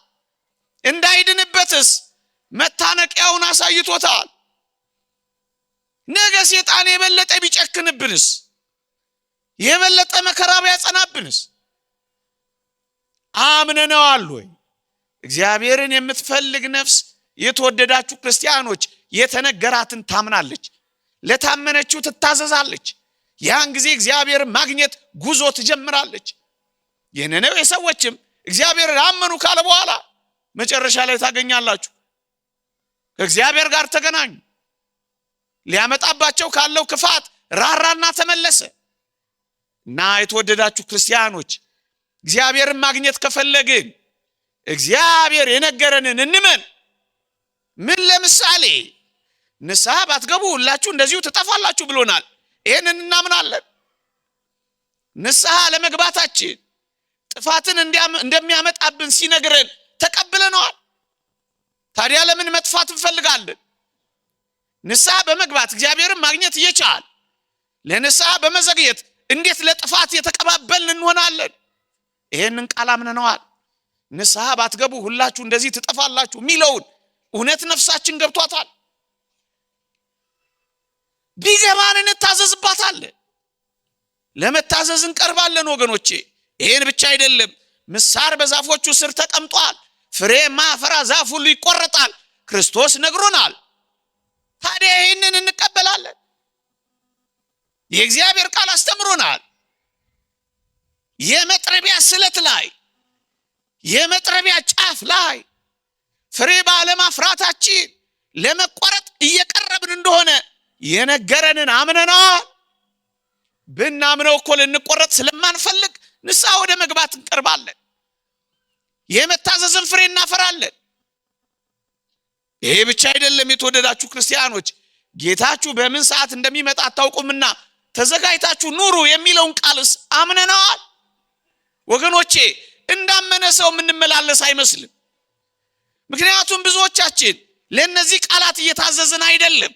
እንዳይድንበትስ መታነቂያውን አሳይቶታል። ነገ ሰይጣን የበለጠ ቢጨክንብንስ? የበለጠ መከራ ቢያጸናብንስ? አምነነዋል ወይ? እግዚአብሔርን የምትፈልግ ነፍስ የተወደዳችሁ ክርስቲያኖች የተነገራትን ታምናለች፣ ለታመነችው ትታዘዛለች። ያን ጊዜ እግዚአብሔርን ማግኘት ጉዞ ትጀምራለች። የነነዌ ሰዎችም እግዚአብሔርን አመኑ ካለ በኋላ መጨረሻ ላይ ታገኛላችሁ። ከእግዚአብሔር ጋር ተገናኙ። ሊያመጣባቸው ካለው ክፋት ራራና ተመለሰ። እና የተወደዳችሁ ክርስቲያኖች እግዚአብሔርን ማግኘት ከፈለግን እግዚአብሔር የነገረንን እንመን። ምን ለምሳሌ ንስሐ ባትገቡ ሁላችሁ እንደዚሁ ትጠፋላችሁ ብሎናል። ይሄንን እናምናለን። ንስሐ ለመግባታችን ጥፋትን እንደሚያመጣብን ሲነግረን ተቀብለነዋል። ታዲያ ለምን መጥፋት እንፈልጋለን? ንስሐ በመግባት እግዚአብሔርን ማግኘት እየቻል ለንስሐ በመዘግየት እንዴት ለጥፋት የተቀባበልን እንሆናለን? ይሄንን ቃል አምነነዋል። ንስሐ ባትገቡ ሁላችሁ እንደዚህ ትጠፋላችሁ የሚለውን እውነት ነፍሳችን ገብቷታል። ቢገባን እንታዘዝባታለን። ለመታዘዝ እንቀርባለን ወገኖቼ። ይሄን ብቻ አይደለም፣ ምሳር በዛፎቹ ስር ተቀምጧል፣ ፍሬ ማፈራ ዛፍ ሁሉ ይቆረጣል ክርስቶስ ነግሮናል። ታዲያ ይሄንን እንቀበላለን። የእግዚአብሔር ቃል አስተምሮናል። የመጥረቢያ ስለት ላይ የመጥረቢያ ጫፍ ላይ ፍሬ ባለማፍራታችን ለመቆረጥ እየቀረብን እንደሆነ የነገረንን አምነናል። ብናምነው እኮ ልንቆረጥ ስለማንፈልግ ንስሐ ወደ መግባት እንቀርባለን። የመታዘዝን ፍሬ እናፈራለን። ይሄ ብቻ አይደለም የተወደዳችሁ ክርስቲያኖች፣ ጌታችሁ በምን ሰዓት እንደሚመጣ አታውቁምና ተዘጋጅታችሁ ኑሩ የሚለውን ቃልስ አምነናል? ወገኖቼ እንዳመነ ሰው የምንመላለስ አይመስልም። ምክንያቱም ብዙዎቻችን ለነዚህ ቃላት እየታዘዝን አይደለም።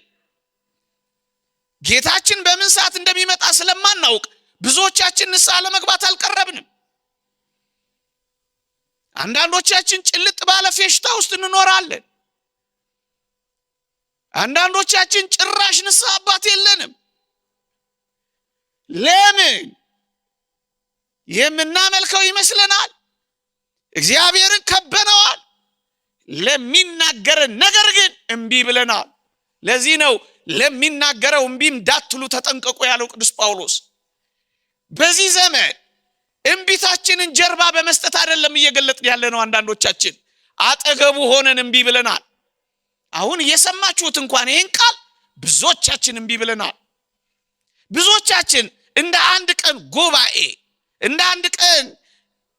ጌታችን በምን ሰዓት እንደሚመጣ ስለማናውቅ ብዙዎቻችን ንስሐ ለመግባት አልቀረብንም። አንዳንዶቻችን ጭልጥ ባለ ፌሽታ ውስጥ እንኖራለን። አንዳንዶቻችን ጭራሽ ንስሐ አባት የለንም። ለምን? የምናመልከው ይመስለናል። እግዚአብሔርን ከበነዋል። ለሚናገረን ነገር ግን እምቢ ብለናል። ለዚህ ነው ለሚናገረው እምቢ እንዳትሉ ተጠንቀቁ ያለው ቅዱስ ጳውሎስ። በዚህ ዘመን እምቢታችንን ጀርባ በመስጠት አይደለም እየገለጥን ያለነው። አንዳንዶቻችን አጠገቡ ሆነን እምቢ ብለናል። አሁን እየሰማችሁት እንኳን ይሄን ቃል ብዙዎቻችን እምቢ ብለናል። ብዙዎቻችን እንደ አንድ ቀን ጉባኤ፣ እንደ አንድ ቀን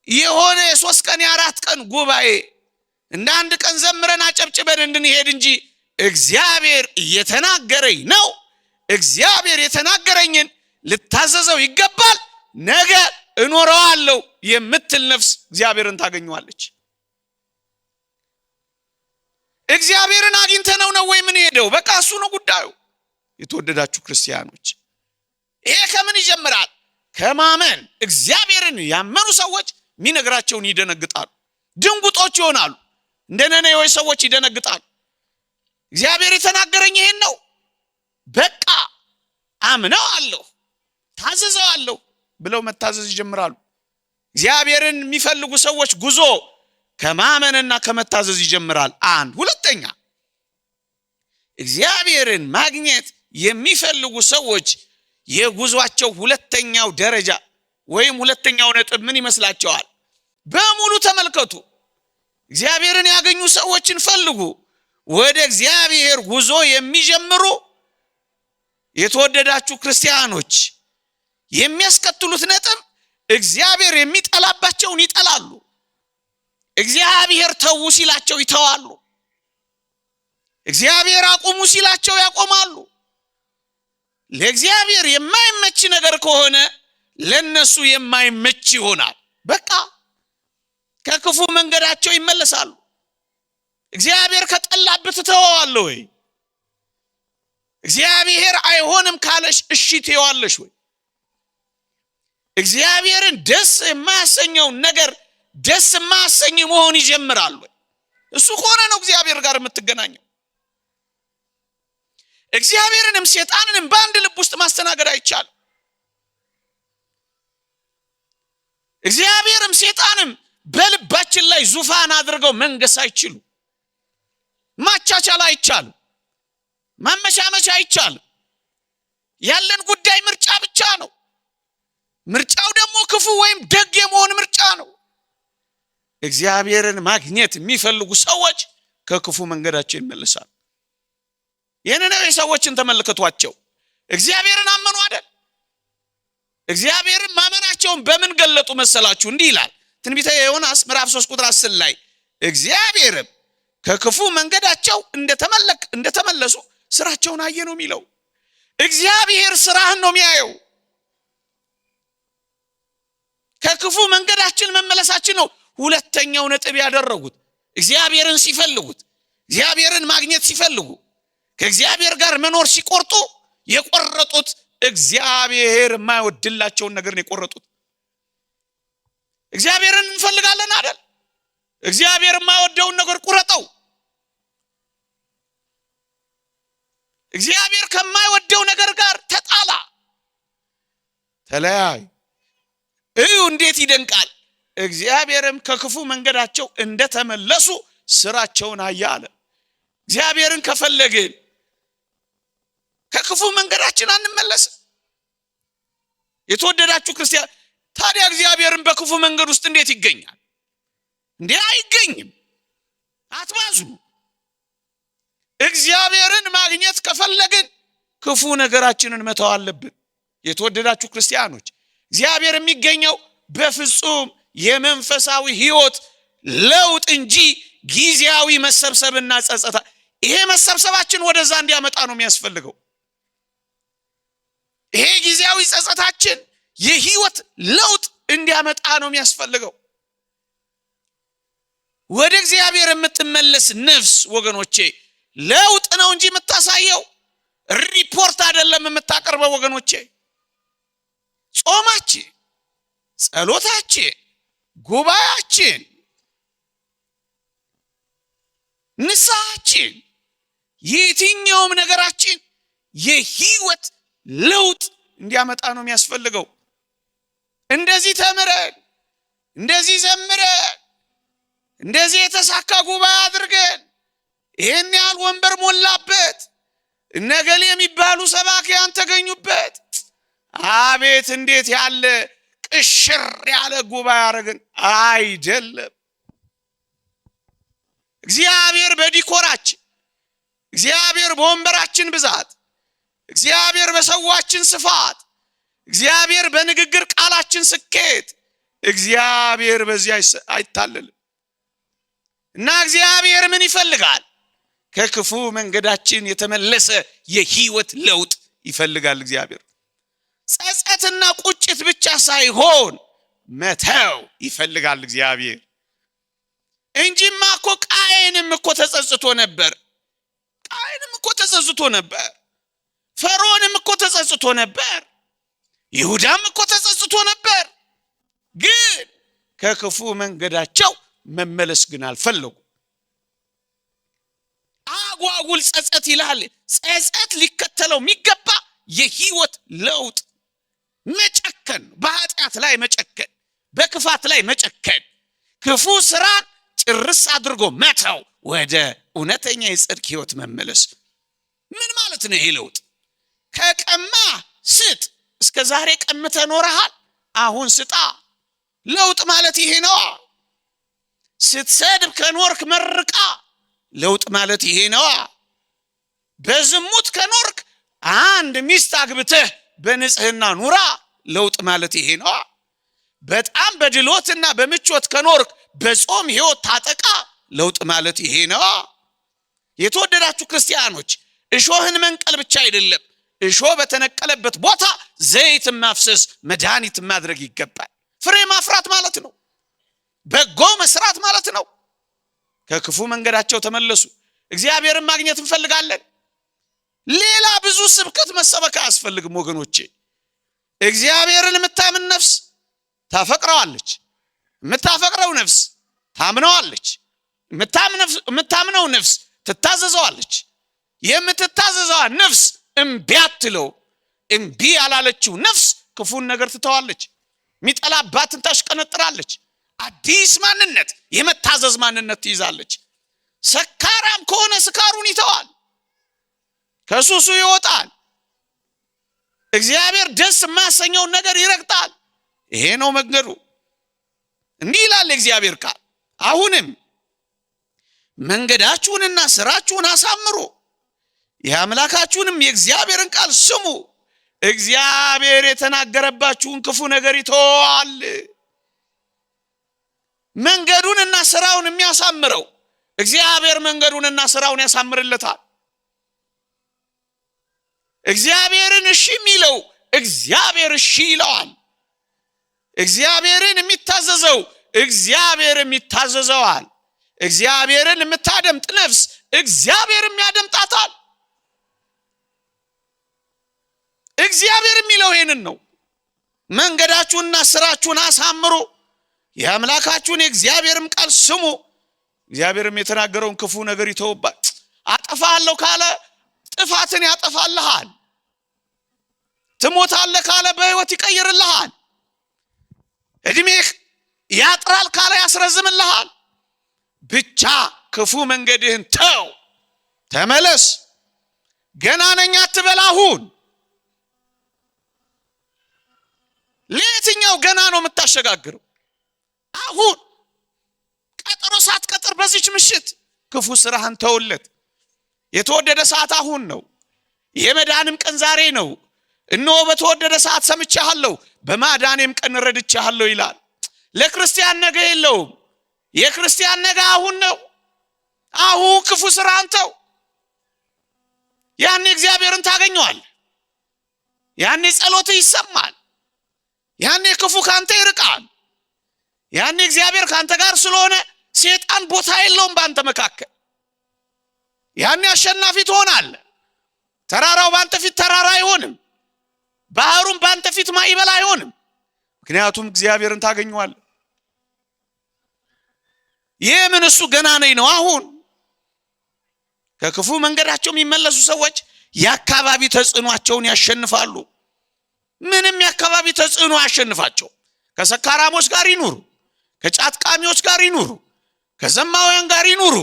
የሆነ የ3 ቀን የ4 ቀን ጉባኤ እንደ አንድ ቀን ዘምረን አጨብጭበን እንድንሄድ እንጂ እግዚአብሔር እየተናገረኝ ነው፣ እግዚአብሔር የተናገረኝን ልታዘዘው ይገባል፣ ነገ እኖረዋለሁ የምትል ነፍስ እግዚአብሔርን ታገኘዋለች። እግዚአብሔርን አግኝተነው ነው ወይ ምን ሄደው? በቃ እሱ ነው ጉዳዩ። የተወደዳችሁ ክርስቲያኖች ይሄ ከምን ይጀምራል? ከማመን። እግዚአብሔርን ያመኑ ሰዎች የሚነግራቸውን ይደነግጣሉ፣ ድንጉጦች ይሆናሉ። እንደ ነነዌ ሰዎች ይደነግጣሉ። እግዚአብሔር የተናገረኝ ይሄን ነው፣ በቃ አምነዋለሁ፣ ታዘዘዋለሁ ብለው መታዘዝ ይጀምራሉ። እግዚአብሔርን የሚፈልጉ ሰዎች ጉዞ ከማመንና ከመታዘዝ ይጀምራል። አንድ። ሁለተኛ እግዚአብሔርን ማግኘት የሚፈልጉ ሰዎች የጉዟቸው ሁለተኛው ደረጃ ወይም ሁለተኛው ነጥብ ምን ይመስላችኋል? በሙሉ ተመልከቱ። እግዚአብሔርን ያገኙ ሰዎችን ፈልጉ። ወደ እግዚአብሔር ጉዞ የሚጀምሩ የተወደዳችሁ ክርስቲያኖች የሚያስከትሉት ነጥብ እግዚአብሔር የሚጠላባቸውን ይጠላሉ። እግዚአብሔር ተዉ ሲላቸው ይተዋሉ። እግዚአብሔር አቁሙ ሲላቸው ያቆማሉ። ለእግዚአብሔር የማይመች ነገር ከሆነ ለነሱ የማይመች ይሆናል። በቃ ከክፉ መንገዳቸው ይመለሳሉ። እግዚአብሔር ከጠላበት ተወዋለሁ ወይ? እግዚአብሔር አይሆንም ካለሽ እሺ ትይዋለሽ ወይ? እግዚአብሔርን ደስ የማያሰኘውን ነገር ደስ የማያሰኝ መሆን ይጀምራል ወይ? እሱ ከሆነ ነው እግዚአብሔር ጋር የምትገናኘው። እግዚአብሔርንም ሰይጣንንም በአንድ ልብ ውስጥ ማስተናገድ አይቻልም። እግዚአብሔርም ሰይጣንም በልባችን ላይ ዙፋን አድርገው መንገስ አይችሉም። ማቻቻል አይቻልም። ማመቻመቻ አይቻልም። ያለን ጉዳይ ምርጫ ብቻ ነው። ምርጫው ደግሞ ክፉ ወይም ደግ የመሆን ምርጫ ነው። እግዚአብሔርን ማግኘት የሚፈልጉ ሰዎች ከክፉ መንገዳቸው ይመለሳሉ። የነነዌ ሰዎችን ተመልከቷቸው። እግዚአብሔርን አመኑ አይደል? እግዚአብሔርን ማመናቸውን በምን ገለጡ መሰላችሁ? እንዲህ ይላል ትንቢተ ዮናስ ምዕራፍ 3 ቁጥር 10 ላይ እግዚአብሔርም ከክፉ መንገዳቸው እንደተመለሱ ስራቸውን አየ ነው የሚለው። እግዚአብሔር ስራህን ነው የሚያየው። ከክፉ መንገዳችን መመለሳችን ነው ሁለተኛው ነጥብ ያደረጉት። እግዚአብሔርን ሲፈልጉት፣ እግዚአብሔርን ማግኘት ሲፈልጉ፣ ከእግዚአብሔር ጋር መኖር ሲቆርጡ የቆረጡት እግዚአብሔር የማይወድላቸውን ነገር ነው የቆረጡት። እግዚአብሔርን እንፈልጋለን አይደል? እግዚአብሔር የማይወደውን ነገር ቁረጠው። እግዚአብሔር ከማይወደው ነገር ጋር ተጣላ፣ ተለያይ። እዩ እንዴት ይደንቃል! እግዚአብሔርም ከክፉ መንገዳቸው እንደተመለሱ ስራቸውን አየ አለ። እግዚአብሔርን ከፈለግን ከክፉ መንገዳችን አንመለስም። የተወደዳችሁ ክርስቲያን፣ ታዲያ እግዚአብሔርን በክፉ መንገድ ውስጥ እንዴት ይገኛል? እንዴ አይገኝም። አትባዙ። እግዚአብሔርን ማግኘት ከፈለግን ክፉ ነገራችንን መተው አለብን። የተወደዳችሁ ክርስቲያኖች እግዚአብሔር የሚገኘው በፍጹም የመንፈሳዊ ሕይወት ለውጥ እንጂ ጊዜያዊ መሰብሰብና ጸጸታ። ይሄ መሰብሰባችን ወደዛ እንዲያመጣ ነው የሚያስፈልገው። ይሄ ጊዜያዊ ጸጸታችን የሕይወት ለውጥ እንዲያመጣ ነው የሚያስፈልገው። ወደ እግዚአብሔር የምትመለስ ነፍስ ወገኖቼ ለውጥ ነው እንጂ የምታሳየው ሪፖርት አይደለም የምታቀርበው ወገኖቼ። ጾማችን፣ ጸሎታችን፣ ጉባኤያችን፣ ንስሐችን፣ የትኛውም ነገራችን የሕይወት ለውጥ እንዲያመጣ ነው የሚያስፈልገው። እንደዚህ ተምረን፣ እንደዚህ ዘምረን፣ እንደዚህ የተሳካ ጉባኤ አድርገን ይህን ያህል ወንበር ሞላበት እነገሌ የሚባሉ ሰባኪያን ተገኙበት፣ አቤት እንዴት ያለ ቅሽር ያለ ጉባኤ አደረግን አይደለም። እግዚአብሔር በዲኮራችን፣ እግዚአብሔር በወንበራችን ብዛት፣ እግዚአብሔር በሰዋችን ስፋት፣ እግዚአብሔር በንግግር ቃላችን ስኬት፣ እግዚአብሔር በዚያ አይታለልም። እና እግዚአብሔር ምን ይፈልጋል? ከክፉ መንገዳችን የተመለሰ የሕይወት ለውጥ ይፈልጋል እግዚአብሔር። ጸጸትና ቁጭት ብቻ ሳይሆን መተው ይፈልጋል እግዚአብሔር እንጂማ እኮ ቃየንም እኮ ተጸጽቶ ነበር። ቃየንም እኮ ተጸጽቶ ነበር። ፈርዖንም እኮ ተጸጽቶ ነበር። ይሁዳም እኮ ተጸጽቶ ነበር። ግን ከክፉ መንገዳቸው መመለስ ግን አልፈለጉ። አጓጉል ጸጸት ይላል። ጸጸት ሊከተለው የሚገባ የሕይወት ለውጥ መጨከን፣ በኃጢአት ላይ መጨከን፣ በክፋት ላይ መጨከን፣ ክፉ ስራን ጭርስ አድርጎ መተው፣ ወደ እውነተኛ የጽድቅ ሕይወት መመለስ። ምን ማለት ነው ይሄ ለውጥ? ከቀማ ስጥ። እስከ ዛሬ ቀምተ ኖረሃል፣ አሁን ስጣ። ለውጥ ማለት ይሄ ነው። ስትሰድብ ከኖርክ መርቃ። ለውጥ ማለት ይሄ ነው። በዝሙት ከኖርክ አንድ ሚስት አግብተህ በንጽህና ኑራ። ለውጥ ማለት ይሄ ነው። በጣም በድሎትና በምቾት ከኖርክ በጾም ሕይወት ታጠቃ። ለውጥ ማለት ይሄ ነው። የተወደዳችሁ ክርስቲያኖች እሾህን መንቀል ብቻ አይደለም፣ እሾህ በተነቀለበት ቦታ ዘይት ማፍሰስ፣ መድኃኒት ማድረግ ይገባል። ፍሬ ማፍራት ማለት ነው። በጎ መስራት ማለት ነው። ከክፉ መንገዳቸው ተመለሱ። እግዚአብሔርን ማግኘት እንፈልጋለን። ሌላ ብዙ ስብከት መሰበክ አያስፈልግም ወገኖቼ። እግዚአብሔርን የምታምን ነፍስ ታፈቅረዋለች። የምታፈቅረው ነፍስ ታምነዋለች። የምታምነው ነፍስ ትታዘዘዋለች። የምትታዘዘዋ ነፍስ እምቢ አትለው። እምቢ ያላለችው ነፍስ ክፉን ነገር ትተዋለች። የሚጠላባትን ታሽቀነጥራለች። አዲስ ማንነት፣ የመታዘዝ ማንነት ትይዛለች። ሰካራም ከሆነ ስካሩን ይተዋል፣ ከሱሱ ይወጣል። እግዚአብሔር ደስ የማያሰኘውን ነገር ይረግጣል። ይሄ ነው መንገዱ። እንዲህ ይላል እግዚአብሔር ቃል፣ አሁንም መንገዳችሁንና ስራችሁን አሳምሩ፣ የአምላካችሁንም የእግዚአብሔርን ቃል ስሙ። እግዚአብሔር የተናገረባችሁን ክፉ ነገር ይተዋል። መንገዱንና ስራውን የሚያሳምረው እግዚአብሔር መንገዱንና ስራውን ያሳምርለታል። እግዚአብሔርን እሺ የሚለው እግዚአብሔር እሺ ይለዋል። እግዚአብሔርን የሚታዘዘው እግዚአብሔርም ይታዘዘዋል። እግዚአብሔርን የምታደምጥ ነፍስ እግዚአብሔርም ያደምጣታል። እግዚአብሔር የሚለው ይሄንን ነው። መንገዳችሁንና ስራችሁን አሳምሩ፣ የአምላካችሁን የእግዚአብሔርም ቃል ስሙ። እግዚአብሔርም የተናገረውን ክፉ ነገር ይተውባል። አጠፋለሁ ካለ ጥፋትን ያጠፋልሃል። ትሞታለህ ካለ በሕይወት ይቀይርልሃል። እድሜህ ያጥራል ካለ ያስረዝምልሃል። ብቻ ክፉ መንገድህን ተው፣ ተመለስ። ገና ነኝ አትበል። አሁን ለየትኛው ገና ነው የምታሸጋግረው? አሁን ቀጠሮ ሳትቀጥር በዚች ምሽት ክፉ ስራህን ተውለት። የተወደደ ሰዓት አሁን ነው። የመዳንም ቀን ዛሬ ነው። እነሆ በተወደደ ሰዓት ሰምቻለሁ፣ በማዳኔም ቀን ረድቻለሁ ይላል። ለክርስቲያን ነገ የለውም። የክርስቲያን ነገ አሁን ነው። አሁን ክፉ ስራ አንተው፣ ያኔ እግዚአብሔርን ታገኘዋል። ያኔ ጸሎት ይሰማል። ያኔ ክፉ ካንተ ይርቃል። ያኔ እግዚአብሔር ካንተ ጋር ስለሆነ ሰይጣን ቦታ የለውም ባንተ መካከል። ያኔ አሸናፊ ትሆናለህ። ተራራው ባንተ ፊት ተራራ አይሆንም። ባህሩም ባንተ ፊት ማዕበል አይሆንም። ምክንያቱም እግዚአብሔርን ታገኘዋለህ። የምን እሱ ገና ነው። አሁን ከክፉ መንገዳቸው የሚመለሱ ሰዎች የአካባቢ ተጽዕኖአቸውን ያሸንፋሉ። ምንም የአካባቢ ተጽዕኖ ያሸንፋቸው። ከሰካራሞች ጋር ይኑሩ፣ ከጫት ቃሚዎች ጋር ይኑሩ፣ ከዘማውያን ጋር ይኑሩ፣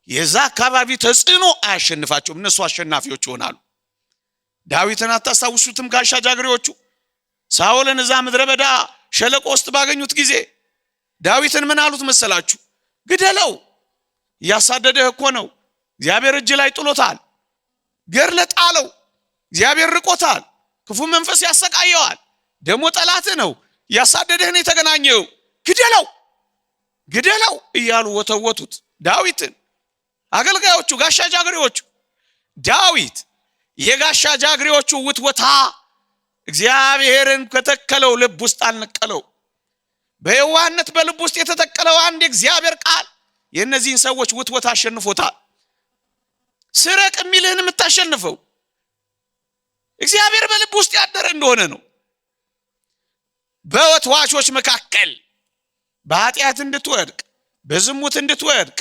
የዛ አካባቢ ተጽዕኖ አያሸንፋቸውም። እነሱ አሸናፊዎች ይሆናሉ። ዳዊትን አታስታውሱትም? ጋሻ ጃግሬዎቹ ሳኦልን እዛ ምድረ በዳ ሸለቆ ውስጥ ባገኙት ጊዜ ዳዊትን ምን አሉት መሰላችሁ? ግደለው፣ እያሳደደህ እኮ ነው። እግዚአብሔር እጅ ላይ ጥሎታል። ገርለ ጣለው፣ እግዚአብሔር ርቆታል። ክፉ መንፈስ ያሰቃየዋል። ደግሞ ጠላትህ ነው፣ ያሳደደህን የተገናኘው። ግደለው ግደለው እያሉ ወተወቱት ዳዊትን። አገልጋዮቹ ጋሻ ጃግሬዎቹ። ዳዊት የጋሻ ጃግሬዎቹ ውትወታ እግዚአብሔርን ከተከለው ልብ ውስጥ አልነቀለው። በየዋህነት በልብ ውስጥ የተተከለው አንድ የእግዚአብሔር ቃል የእነዚህን ሰዎች ውትወታ አሸንፎታል። ስረቅ የሚልህን የምታሸንፈው እግዚአብሔር በልብ ውስጥ ያደረ እንደሆነ ነው። በወትዋቾች መካከል በኃጢአት እንድትወድቅ፣ በዝሙት እንድትወድቅ፣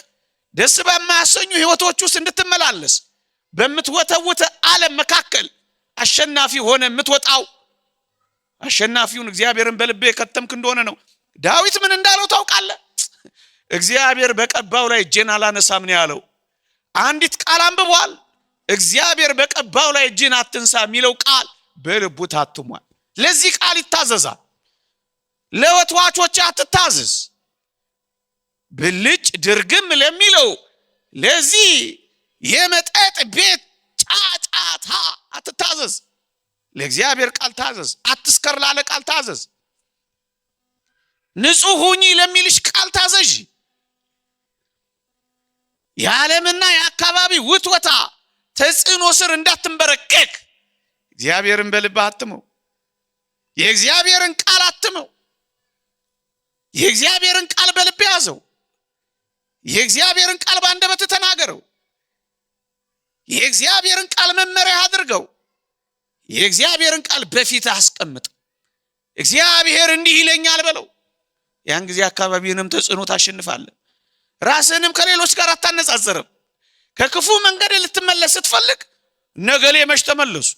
ደስ በማያሰኙ ህይወቶች ውስጥ እንድትመላለስ በምትወተውተ ዓለም መካከል አሸናፊ ሆነ የምትወጣው አሸናፊውን እግዚአብሔርን በልቤ ከተምክ እንደሆነ ነው። ዳዊት ምን እንዳለው ታውቃለህ? እግዚአብሔር በቀባው ላይ እጄን አላነሳም ነው ያለው። አንዲት ቃል አንብቧል። እግዚአብሔር በቀባው ላይ እጅን አትንሳ የሚለው ቃል በልቡ ታትሟል። ለዚህ ቃል ይታዘዛል። ለወትዋቾች አትታዘዝ። ብልጭ ድርግም ለሚለው ለዚህ የመጠጥ ቤት ጫጫታ አትታዘዝ። ለእግዚአብሔር ቃል ታዘዝ። አትስከር ላለ ቃል ታዘዝ። ንጹህ ሁኚ ለሚልሽ ቃል ታዘዥ። የዓለምና የአካባቢ ውትወታ ተጽዕኖ ስር እንዳትንበረከክ እግዚአብሔርን በልብህ አትመው። የእግዚአብሔርን ቃል አትመው። የእግዚአብሔርን ቃል በልብህ ያዘው። የእግዚአብሔርን ቃል በአንደበትህ ተናገረው። የእግዚአብሔርን ቃል መመሪያ አድርገው። የእግዚአብሔርን ቃል በፊትህ አስቀምጥ። እግዚአብሔር እንዲህ ይለኛል በለው። ያን ጊዜ አካባቢንም ተጽዕኖ ታሸንፋለህ። ራስህንም ከሌሎች ጋር አታነጻጽርም። ከክፉ መንገድ ልትመለስ ስትፈልግ ነገሌ መች ተመለሱ፣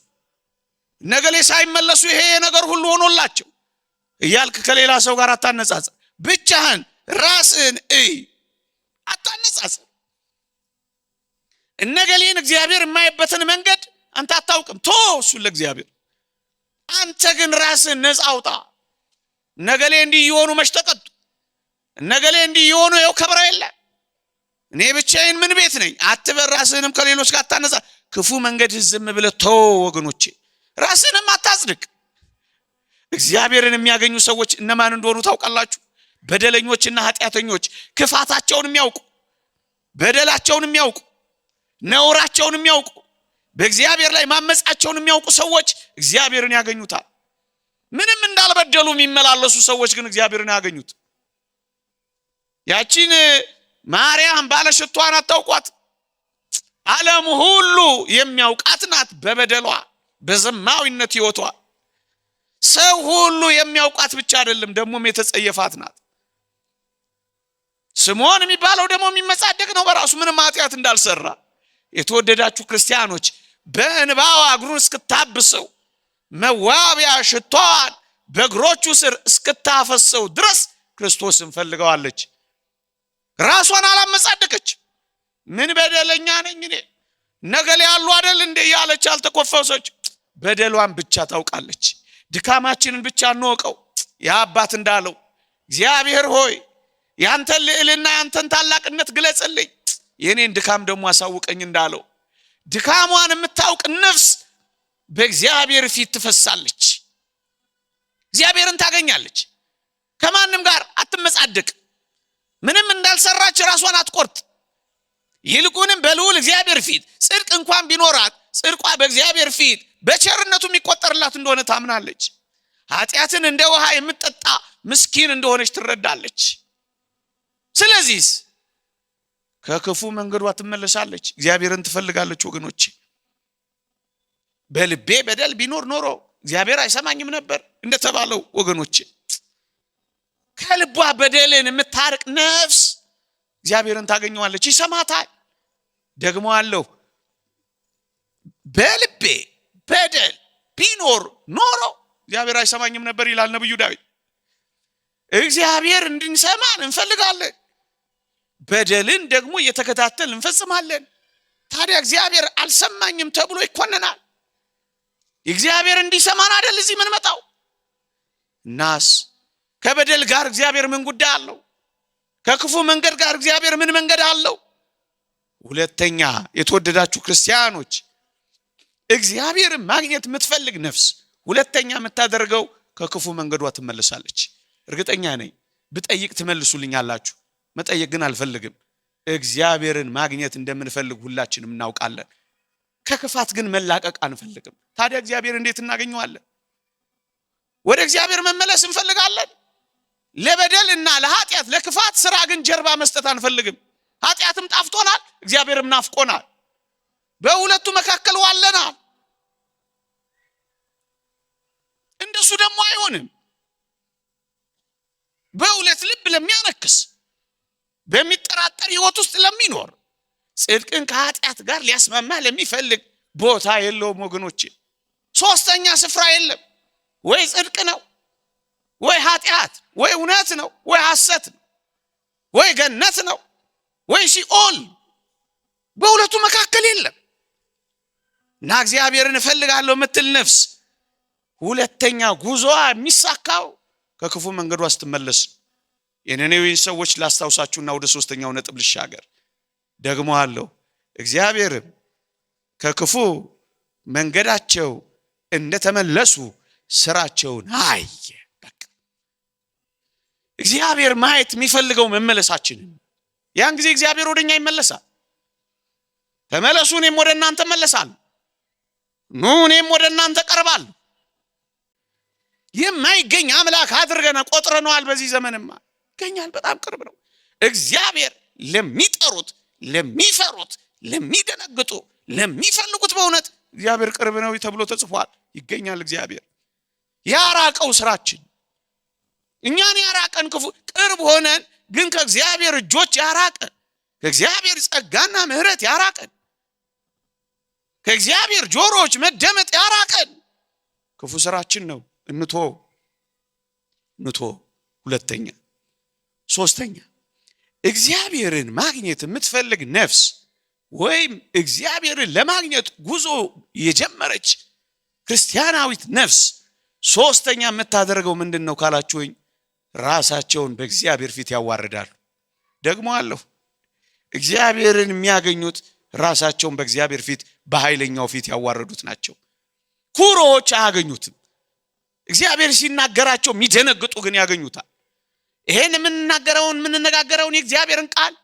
ነገሌ ሳይመለሱ ይሄ ነገር ሁሉ ሆኖላቸው እያልክ ከሌላ ሰው ጋር አታነጻጽር። ብቻህን ራስህን እይ፣ አታነጻጽር። እነገሌን እግዚአብሔር የማይበትን መንገድ አንተ አታውቅም። ቶ እሱን ለእግዚአብሔር። አንተ ግን ራስህን ነፃ አውጣ። ነገሌ እንዲህ የሆኑ መች ተቀጡ፣ ነገሌ እንዲህ የሆኑ ይኸው ከብረ የለ፣ እኔ ብቻዬን ምን ቤት ነኝ አትበል። ራስህንም ከሌሎች ጋር አታነጻ። ክፉ መንገድ ዝም ብለህ ተው ወገኖቼ። ራስህንም አታጽድቅ። እግዚአብሔርን የሚያገኙ ሰዎች እነማን እንደሆኑ ታውቃላችሁ? በደለኞችና ኃጢአተኞች፣ ክፋታቸውን የሚያውቁ፣ በደላቸውን የሚያውቁ፣ ነውራቸውን የሚያውቁ፣ በእግዚአብሔር ላይ ማመጻቸውን የሚያውቁ ሰዎች እግዚአብሔርን ያገኙታል። ምንም እንዳልበደሉ የሚመላለሱ ሰዎች ግን እግዚአብሔርን ያገኙት። ያቺን ማርያም ባለሽቷን አታውቋት? ዓለም ሁሉ የሚያውቃት ናት። በበደሏ በዘማዊነት ህይወቷ ሰው ሁሉ የሚያውቃት ብቻ አይደለም፣ ደግሞም የተጸየፋት ናት። ስምዖን የሚባለው ደግሞ የሚመጻደቅ ነው በራሱ ምንም ኃጢአት እንዳልሰራ። የተወደዳችሁ ክርስቲያኖች በእንባዋ እግሩን እስክታብሰው መዋቢያ ሽቷን በእግሮቹ ስር እስክታፈሰው ድረስ ክርስቶስን ፈልገዋለች። ራሷን አላመጻደቀች። ምን በደለኛ ነኝ እኔ ነገሌ ያሉ አይደል እንደ ያለች አልተኮፈሰች። በደሏን ብቻ ታውቃለች። ድካማችንን ብቻ እንወቀው። የአባት እንዳለው እግዚአብሔር ሆይ ያንተን ልዕልና ያንተን ታላቅነት ግለጽልኝ፣ የኔን ድካም ደግሞ አሳውቀኝ እንዳለው ድካሟን የምታውቅ ነፍስ በእግዚአብሔር ፊት ትፈሳለች። እግዚአብሔርን ታገኛለች። ከማንም ጋር አትመጻደቅ። ምንም እንዳልሰራች ራሷን አትቆርጥ። ይልቁንም በልዑል እግዚአብሔር ፊት ጽድቅ እንኳን ቢኖራት ጽድቋ በእግዚአብሔር ፊት በቸርነቱ የሚቆጠርላት እንደሆነ ታምናለች። ኃጢአትን እንደ ውሃ የምትጠጣ ምስኪን እንደሆነች ትረዳለች። ስለዚህ ከክፉ መንገዷ ትመለሳለች፣ እግዚአብሔርን ትፈልጋለች። ወገኖቼ በልቤ በደል ቢኖር ኖሮ እግዚአብሔር አይሰማኝም ነበር እንደተባለው ወገኖቼ ከልቧ በደልን የምታርቅ ነፍስ እግዚአብሔርን ታገኘዋለች፣ ይሰማታል። ደግሞ አለው በልቤ በደል ቢኖር ኖሮ እግዚአብሔር አይሰማኝም ነበር ይላል ነብዩ ዳዊት። እግዚአብሔር እንድንሰማን እንፈልጋለን፣ በደልን ደግሞ እየተከታተል እንፈጽማለን። ታዲያ እግዚአብሔር አልሰማኝም ተብሎ ይኮነናል? እግዚአብሔር እንዲሰማን አይደል እዚህ ምን መጣው? እናስ ከበደል ጋር እግዚአብሔር ምን ጉዳይ አለው? ከክፉ መንገድ ጋር እግዚአብሔር ምን መንገድ አለው? ሁለተኛ የተወደዳችሁ ክርስቲያኖች እግዚአብሔርን ማግኘት የምትፈልግ ነፍስ ሁለተኛ የምታደርገው ከክፉ መንገዷ ትመለሳለች። እርግጠኛ ነኝ ብጠይቅ ትመልሱልኛላችሁ። መጠየቅ ግን አልፈልግም። እግዚአብሔርን ማግኘት እንደምንፈልግ ሁላችንም እናውቃለን። ከክፋት ግን መላቀቅ አንፈልግም። ታዲያ እግዚአብሔር እንዴት እናገኘዋለን? ወደ እግዚአብሔር መመለስ እንፈልጋለን። ለበደልና ለኃጢአት ለክፋት ስራ ግን ጀርባ መስጠት አንፈልግም። ኃጢአትም ጣፍቶናል፣ እግዚአብሔርም ናፍቆናል። በሁለቱ መካከል ዋለናል። እንደሱ ደግሞ አይሆንም። በሁለት ልብ ለሚያነክስ በሚጠራጠር ህይወት ውስጥ ለሚኖር ጽድቅን ከኃጢአት ጋር ሊያስማማ ለሚፈልግ ቦታ የለውም ወገኖቼ። ሶስተኛ ስፍራ የለም። ወይ ጽድቅ ነው፣ ወይ ኃጢአት፣ ወይ እውነት ነው፣ ወይ ሐሰት ነው፣ ወይ ገነት ነው፣ ወይ ሲኦል። በሁለቱ መካከል የለም። እና እግዚአብሔርን እፈልጋለሁ የምትል ነፍስ ሁለተኛ ጉዞዋ የሚሳካው ከክፉ መንገዷ ስትመለስ። የነነዌን ሰዎች ላስታውሳችሁና ወደ ሶስተኛው ነጥብ ልሻገር። ደግሞ አለው እግዚአብሔርም ከክፉ መንገዳቸው እንደተመለሱ ስራቸውን አየ። በቃ እግዚአብሔር ማየት የሚፈልገው መመለሳችንን። ያን ጊዜ እግዚአብሔር ወደኛ ይመለሳል። ተመለሱ እኔም ወደ እናንተ እመለሳለሁ፣ ኑ እኔም ወደ እናንተ እቀርባለሁ። የማይገኝ አምላክ አድርገን ቆጥረነዋል። በዚህ ዘመንማ ይገኛል፣ በጣም ቅርብ ነው። እግዚአብሔር ለሚጠሩት፣ ለሚፈሩት፣ ለሚደነግጡ፣ ለሚፈልጉት በእውነት እግዚአብሔር ቅርብ ነው ተብሎ ተጽፏል። ይገኛል እግዚአብሔር። ያራቀው ስራችን እኛን ያራቀን ክፉ ቅርብ ሆነን ግን ከእግዚአብሔር እጆች ያራቀን፣ ከእግዚአብሔር ጸጋና ምሕረት ያራቀን፣ ከእግዚአብሔር ጆሮዎች መደመጥ ያራቀን ክፉ ስራችን ነው። እንቶ ሁለተኛ ሶስተኛ እግዚአብሔርን ማግኘት የምትፈልግ ነፍስ ወይም እግዚአብሔርን ለማግኘት ጉዞ የጀመረች ክርስቲያናዊት ነፍስ ሶስተኛ የምታደርገው ምንድነው ካላችሁኝ፣ ራሳቸውን በእግዚአብሔር ፊት ያዋርዳሉ። ደግሞ አለው እግዚአብሔርን የሚያገኙት ራሳቸውን በእግዚአብሔር ፊት በኃይለኛው ፊት ያዋረዱት ናቸው። ኩሮዎች አያገኙትም። እግዚአብሔር ሲናገራቸው የሚደነግጡ ግን ያገኙታል። ይሄን የምንነጋገረውን የእግዚአብሔርን ቃል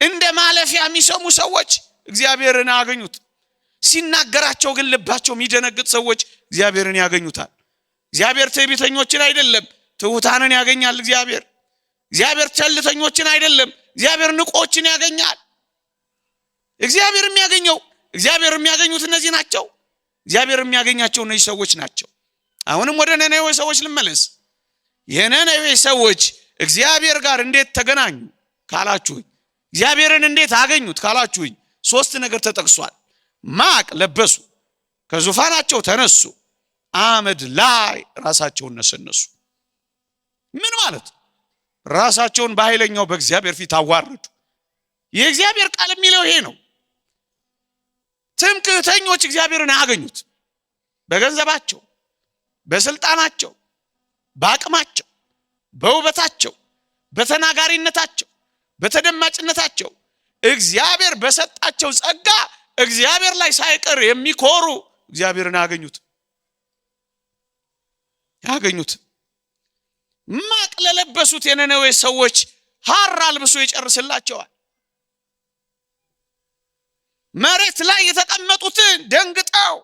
እንደ ማለፊያ የሚሰሙ ሰዎች እግዚአብሔርን አያገኙት። ሲናገራቸው ግን ልባቸው የሚደነግጥ ሰዎች እግዚአብሔርን ያገኙታል። እግዚአብሔር ትዕቢተኞችን አይደለም ትሑታንን ያገኛል። እግዚአብሔር ቸልተኞችን አይደለም፣ እግዚአብሔር ንቆችን ያገኛል። እግዚአብሔር የሚያገኙት እነዚህ ናቸው። እግዚአብሔር የሚያገኛቸው እነዚህ ሰዎች ናቸው። አሁንም ወደ ነነዌ ሰዎች ልመለስ። የነነዌ ሰዎች እግዚአብሔር ጋር እንዴት ተገናኙ ካላችሁኝ፣ እግዚአብሔርን እንዴት አገኙት ካላችሁኝ፣ ሶስት ነገር ተጠቅሷል። ማቅ ለበሱ፣ ከዙፋናቸው ተነሱ፣ አመድ ላይ ራሳቸውን ነሰነሱ። ምን ማለት? ራሳቸውን በኃይለኛው በእግዚአብሔር ፊት አዋረዱ። የእግዚአብሔር ቃል የሚለው ይሄ ነው። ትምክህተኞች እግዚአብሔርን አያገኙት። በገንዘባቸው፣ በስልጣናቸው፣ በአቅማቸው፣ በውበታቸው፣ በተናጋሪነታቸው፣ በተደማጭነታቸው እግዚአብሔር በሰጣቸው ጸጋ እግዚአብሔር ላይ ሳይቀር የሚኮሩ እግዚአብሔርን ያገኙት። ማቅ ለለበሱት የነነዌ ሰዎች ሐር አልብሶ ይጨርስላቸዋል። መሬት ላይ የተቀመጡትን ደንግጠው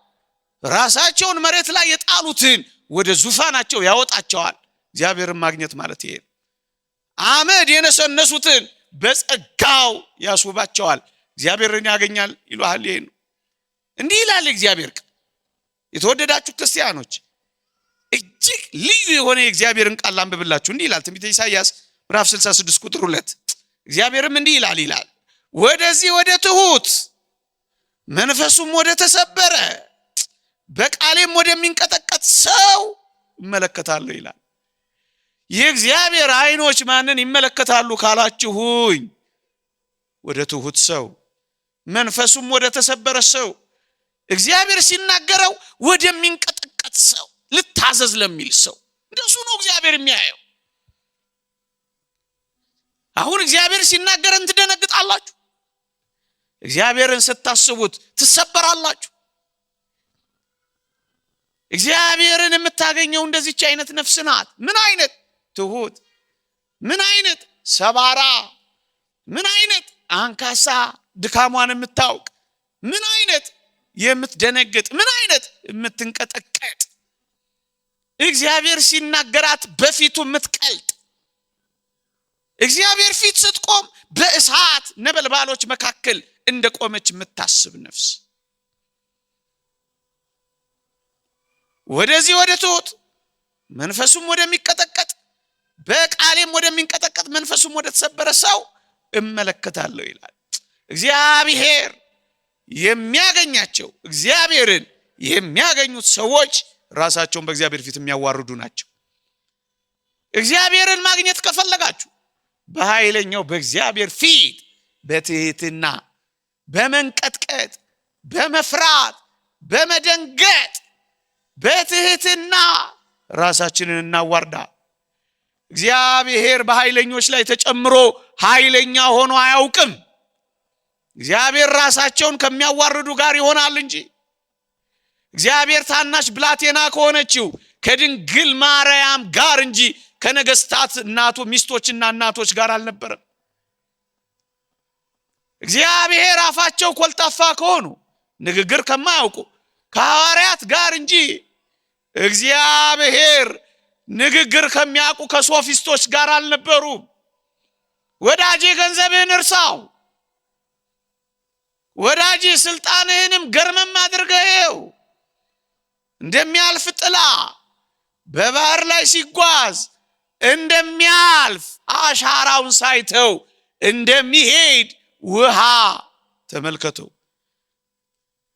ራሳቸውን መሬት ላይ የጣሉትን ወደ ዙፋናቸው ያወጣቸዋል። እግዚአብሔርን ማግኘት ማለት ይሄ። አመድ የነሰነሱትን በጸጋው ያስውባቸዋል። እግዚአብሔርን ያገኛል ይሏል። ይሄ ነው። እንዲህ ይላል እግዚአብሔር ቃል። የተወደዳችሁ ክርስቲያኖች እጅግ ልዩ የሆነ የእግዚአብሔርን ቃል አንብብላችሁ። እንዲህ ይላል ትንቢተ ኢሳይያስ ምዕራፍ 66 ቁጥር 2 እግዚአብሔርም እንዲህ ይላል ወደዚህ ወደ ትሁት መንፈሱም ወደ ተሰበረ በቃሌም ወደሚንቀጠቀጥ ሰው እመለከታለሁ ይላል። የእግዚአብሔር አይኖች ማንን ይመለከታሉ ካላችሁኝ፣ ወደ ትሁት ሰው መንፈሱም ወደ ተሰበረ ሰው። እግዚአብሔር ሲናገረው ወደሚንቀጠቀጥ ሰው፣ ልታዘዝ ለሚል ሰው እንደሱ ነው እግዚአብሔር የሚያየው። አሁን እግዚአብሔር ሲናገረን ትደነግጣላችሁ። እግዚአብሔርን ስታስቡት ትሰበራላችሁ። እግዚአብሔርን የምታገኘው እንደዚች አይነት ነፍስ ናት። ምን አይነት ትሁት፣ ምን አይነት ሰባራ፣ ምን አይነት አንካሳ፣ ድካሟን የምታውቅ፣ ምን አይነት የምትደነግጥ፣ ምን አይነት የምትንቀጠቀጥ፣ እግዚአብሔር ሲናገራት በፊቱ የምትቀልጥ፣ እግዚአብሔር ፊት ስትቆም በእሳት ነበልባሎች መካከል እንደቆመች የምታስብ ነፍስ። ወደዚህ ወደ ትሁት መንፈሱም ወደሚቀጠቀጥ በቃሌም ወደሚንቀጠቀጥ መንፈሱም ወደ ተሰበረ ሰው እመለከታለሁ ይላል። እግዚአብሔር የሚያገኛቸው፣ እግዚአብሔርን የሚያገኙት ሰዎች ራሳቸውን በእግዚአብሔር ፊት የሚያዋርዱ ናቸው። እግዚአብሔርን ማግኘት ከፈለጋችሁ በኃይለኛው በእግዚአብሔር ፊት በትህትና፣ በመንቀጥቀጥ፣ በመፍራት፣ በመደንገጥ፣ በትህትና ራሳችንን እናዋርዳ። እግዚአብሔር በኃይለኞች ላይ ተጨምሮ ኃይለኛ ሆኖ አያውቅም። እግዚአብሔር ራሳቸውን ከሚያዋርዱ ጋር ይሆናል እንጂ። እግዚአብሔር ታናሽ ብላቴና ከሆነችው ከድንግል ማርያም ጋር እንጂ ከነገስታት ሚስቶችና እናቶች ጋር አልነበረም። እግዚአብሔር አፋቸው ኮልታፋ ከሆኑ ንግግር ከማያውቁ ከሐዋርያት ጋር እንጂ እግዚአብሔር ንግግር ከሚያውቁ ከሶፊስቶች ጋር አልነበሩም። ወዳጄ ገንዘብህን እርሳው፣ ወዳጄ ስልጣንህንም ገርመም አድርገው። እንደሚያልፍ ጥላ በባህር ላይ ሲጓዝ እንደሚያልፍ አሻራውን ሳይተው እንደሚሄድ ውሃ ተመልከተው።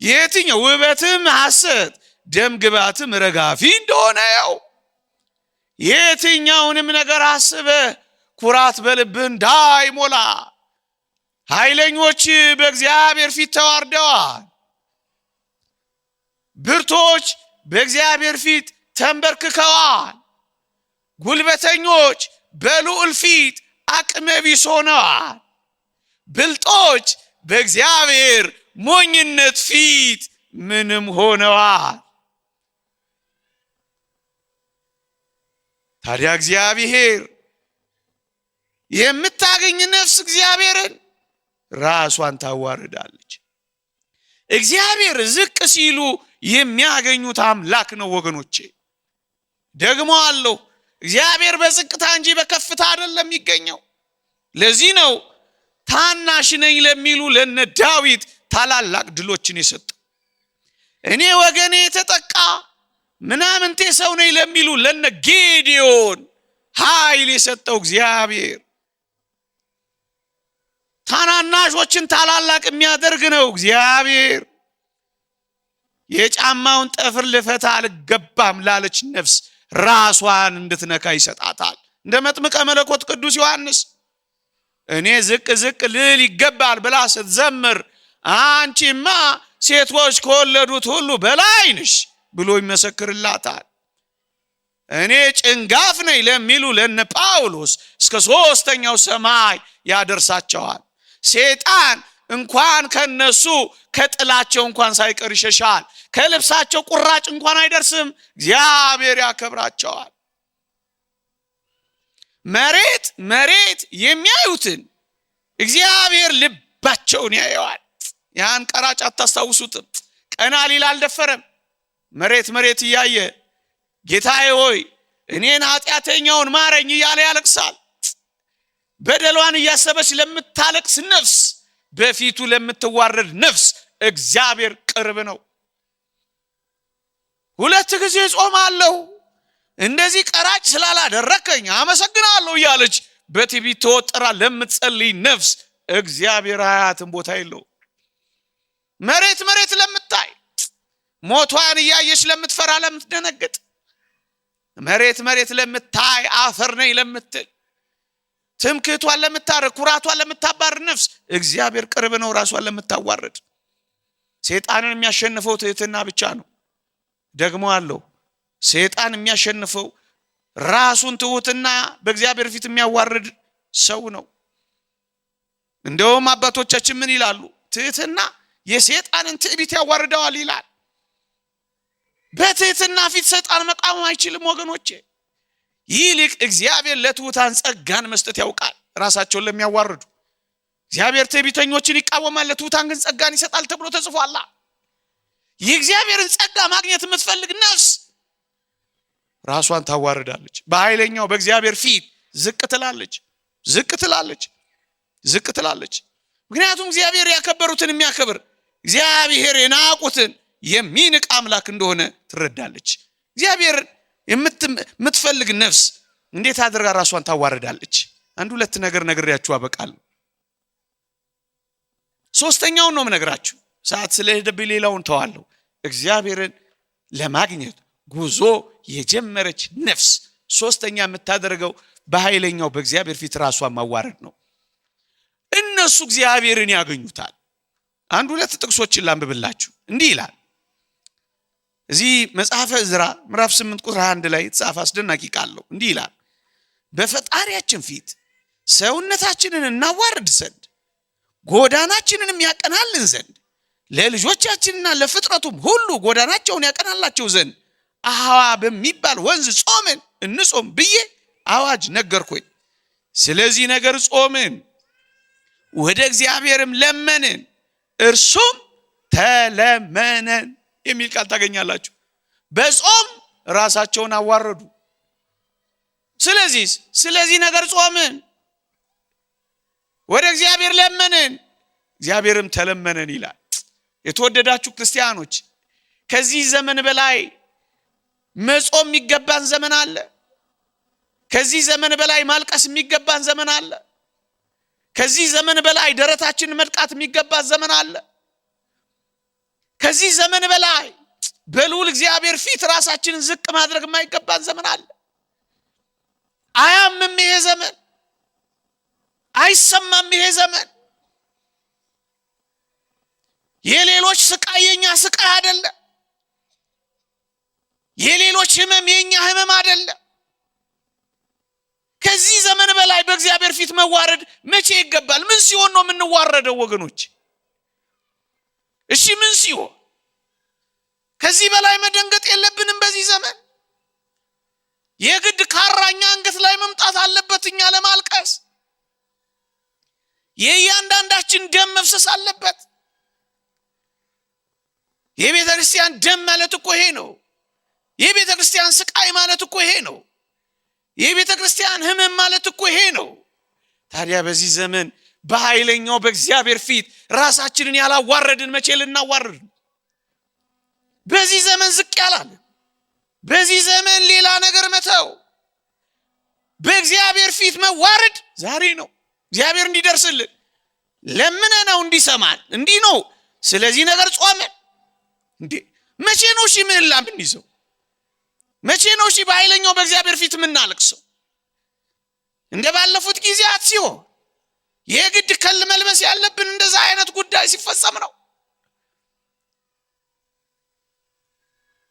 የትኛው ውበትም ሐሰት ደም ግባትም ረጋፊ እንደሆነ ያው የትኛውንም ነገር አስበህ ኩራት በልብህ እንዳይሞላ ኃይለኞች በእግዚአብሔር ፊት ተዋርደዋል። ብርቶች በእግዚአብሔር ፊት ተንበርክከዋል። ጉልበተኞች በልዑል ፊት አቅመ ቢስ ሆነዋል። ብልጦች በእግዚአብሔር ሞኝነት ፊት ምንም ሆነዋል። ታዲያ እግዚአብሔር የምታገኝ ነፍስ እግዚአብሔርን ራሷን ታዋርዳለች። እግዚአብሔር ዝቅ ሲሉ የሚያገኙት አምላክ ነው ወገኖቼ። ደግሞ አለው እግዚአብሔር በዝቅታ እንጂ በከፍታ አይደለም የሚገኘው። ለዚህ ነው ታናሽ ነኝ ለሚሉ ለነ ዳዊት ታላላቅ ድሎችን የሰጠው። እኔ ወገኔ የተጠቃ ምናምንቴ ሰው ነኝ ለሚሉ ለነ ጌዲዮን ኃይል የሰጠው እግዚአብሔር። ታናናሾችን ታላላቅ የሚያደርግ ነው እግዚአብሔር። የጫማውን ጠፍር ልፈታ አልገባም ላለች ነፍስ ራሷን እንድትነካ ይሰጣታል። እንደ መጥምቀ መለኮት ቅዱስ ዮሐንስ እኔ ዝቅ ዝቅ ልል ይገባል ብላ ስትዘምር አንቺማ ሴቶች ከወለዱት ሁሉ በላይ ነሽ ብሎ ይመሰክርላታል። እኔ ጭንጋፍ ነኝ ለሚሉ ለነ ጳውሎስ እስከ 3ኛው ሰማይ ያደርሳቸዋል። ሰይጣን እንኳን ከነሱ ከጥላቸው እንኳን ሳይቀር ይሸሻል። ከልብሳቸው ቁራጭ እንኳን አይደርስም። እግዚአብሔር ያከብራቸዋል። መሬት የሚያዩትን እግዚአብሔር ልባቸውን ያየዋል። ያን ቀራጭ አታስታውሱትም? ቀና ሊል አልደፈረም። መሬት እያየ ጌታዬ ሆይ እኔን ኃጢአተኛውን ማረኝ እያለ ያለቅሳል። በደሏን እያሰበች ለምታለቅስ ነፍስ፣ በፊቱ ለምትዋረድ ነፍስ እግዚአብሔር ቅርብ ነው። 2 ጊዜ ጾማለሁ እንደዚህ ቀራጭ ስላላደረከኝ አመሰግናለሁ እያለች በትዕቢት ተወጥራ ለምትጸልይ ነፍስ እግዚአብሔር አያትን ቦታ የለው። መሬት ለምታይ ሞቷን እያየች ለምትፈራ ለምትደነግጥ፣ መሬት ለምታይ አፈር ነኝ ለምትል፣ ትምክህቷን ለምታረክ ኩራቷን ለምታባር ነፍስ እግዚአብሔር ቅርብ ነው። ራሷን ለምታዋርድ ሰይጣንን የሚያሸንፈው ትህትና ብቻ ነው። ደግሞ አለው ሰይጣን የሚያሸንፈው ራሱን ትሁትና በእግዚአብሔር ፊት የሚያዋርድ ሰው ነው። እንደውም አባቶቻችን ምን ይላሉ? ትህትና የሰይጣንን ትዕቢት ያዋርደዋል ይላል። በትህትና ፊት ሰይጣን መቃወም አይችልም ወገኖቼ። ይልቅ እግዚአብሔር ለትሑታን ጸጋን መስጠት ያውቃል። ራሳቸውን ለሚያዋርዱ እግዚአብሔር ትዕቢተኞችን ይቃወማል፣ ለትሑታን ግን ጸጋን ይሰጣል ተብሎ ተጽፏል። የእግዚአብሔርን ጸጋ ማግኘት የምትፈልግ ነፍስ ራሷን ታዋርዳለች። በኃይለኛው በእግዚአብሔር ፊት ዝቅ ትላለች። ምክንያቱም እግዚአብሔር ያከበሩትን የሚያከብር፣ እግዚአብሔር የናቁትን የሚንቅ አምላክ እንደሆነ ትረዳለች። እግዚአብሔር የምትፈልግ ነፍስ እንዴት አድርጋ ራሷን ታዋርዳለች? 1-2 ነገር ነግሬያችሁ አበቃለሁ። 3ኛውን ነው የምነግራችሁ። ሰዓት ስለሄደብኝ ሌላውን ተዋለሁ። እግዚአብሔርን ለማግኘት ጉዞ የጀመረች ነፍስ 3ኛ የምታደርገው በኃይለኛው በእግዚአብሔር ፊት ራሷን ማዋረድ ነው። እነሱ እግዚአብሔርን ያገኙታል። 1-2 ጥቅሶችን ላንብብላችሁ። እንዲህ ይላል እዚህ መጽሐፈ ዕዝራ ምዕራፍ 8 ቁጥር 21 ላይ የተጻፈ አስደናቂ ቃል ነው። እንዲህ ይላል በፈጣሪያችን ፊት ሰውነታችንን እናዋርድ ዘንድ ጎዳናችንንም ያቀናልን ዘንድ ለልጆቻችንና ለፍጥረቱም ሁሉ ጎዳናቸውን ያቀናላቸው ዘንድ አሐዋ በሚባል ወንዝ ጾምን እንጾም ብዬ አዋጅ ነገርኩኝ። ስለዚህ ነገር ጾምን፣ ወደ እግዚአብሔርም ለመንን፣ እርሱም ተለመነን የሚል ቃል ታገኛላችሁ። በጾም ራሳቸውን አዋረዱ። ስለዚህ ነገር ጾምን፣ ወደ እግዚአብሔር ለመንን፣ እግዚአብሔርም ተለመነን ይላል። የተወደዳችሁ ክርስቲያኖች ከዚህ ዘመን በላይ መጾም የሚገባን ዘመን አለ። ከዚህ ዘመን በላይ ማልቀስ የሚገባን ዘመን አለ። ከዚህ ዘመን በላይ ደረታችንን መድቃት የሚገባን ዘመን አለ። ከዚህ ዘመን በላይ በልዑል እግዚአብሔር ፊት ራሳችንን ዝቅ ማድረግ የማይገባን ዘመን አለ። አያምም ይሄ ዘመን፣ አይሰማም ይሄ ዘመን። የሌሎች ስቃይ የኛ ስቃይ አይደለ። የሌሎች ህመም የኛ ህመም አይደለ። ከዚህ ዘመን በላይ በእግዚአብሔር ፊት መዋረድ መቼ ይገባል? ምን ሲሆን ነው የምንዋረደው ወገኖች? እሺ ምን ሲሆን? ከዚህ በላይ መደንገጥ የለብንም። በዚህ ዘመን የግድ ካራኛ አንገት ላይ መምጣት አለበት እኛ ለማልቀስ። የእያንዳንዳችን ደም መፍሰስ አለበት። የቤተ ክርስቲያን ደም ማለት እኮ ይሄ ነው። የቤተ ክርስቲያን ስቃይ ማለት እኮ ይሄ ነው። የቤተ ክርስቲያን ህመም ማለት እኮ ይሄ ነው። ታዲያ በዚህ ዘመን በኃይለኛው በእግዚአብሔር ፊት ራሳችንን ያላዋረድን መቼ ልናዋረድ? በዚህ ዘመን ዝቅ ያላል፣ በዚህ ዘመን ሌላ ነገር መተው፣ በእግዚአብሔር ፊት መዋረድ ዛሬ ነው። እግዚአብሔር እንዲደርስልን ለምነነው እንዲሰማን እንዲህ ነው። ስለዚህ ነገር ጾመን እንዴ መቼ ነው ምህላ የምንይዘው? መቼ ነው በኃይለኛው በእግዚአብሔር ፊት የምናለቅሰው? እንደ ባለፉት ጊዜያት ሲሆን የግድ ከል መልበስ ያለብን እንደዛ አይነት ጉዳይ ሲፈጸም ነው።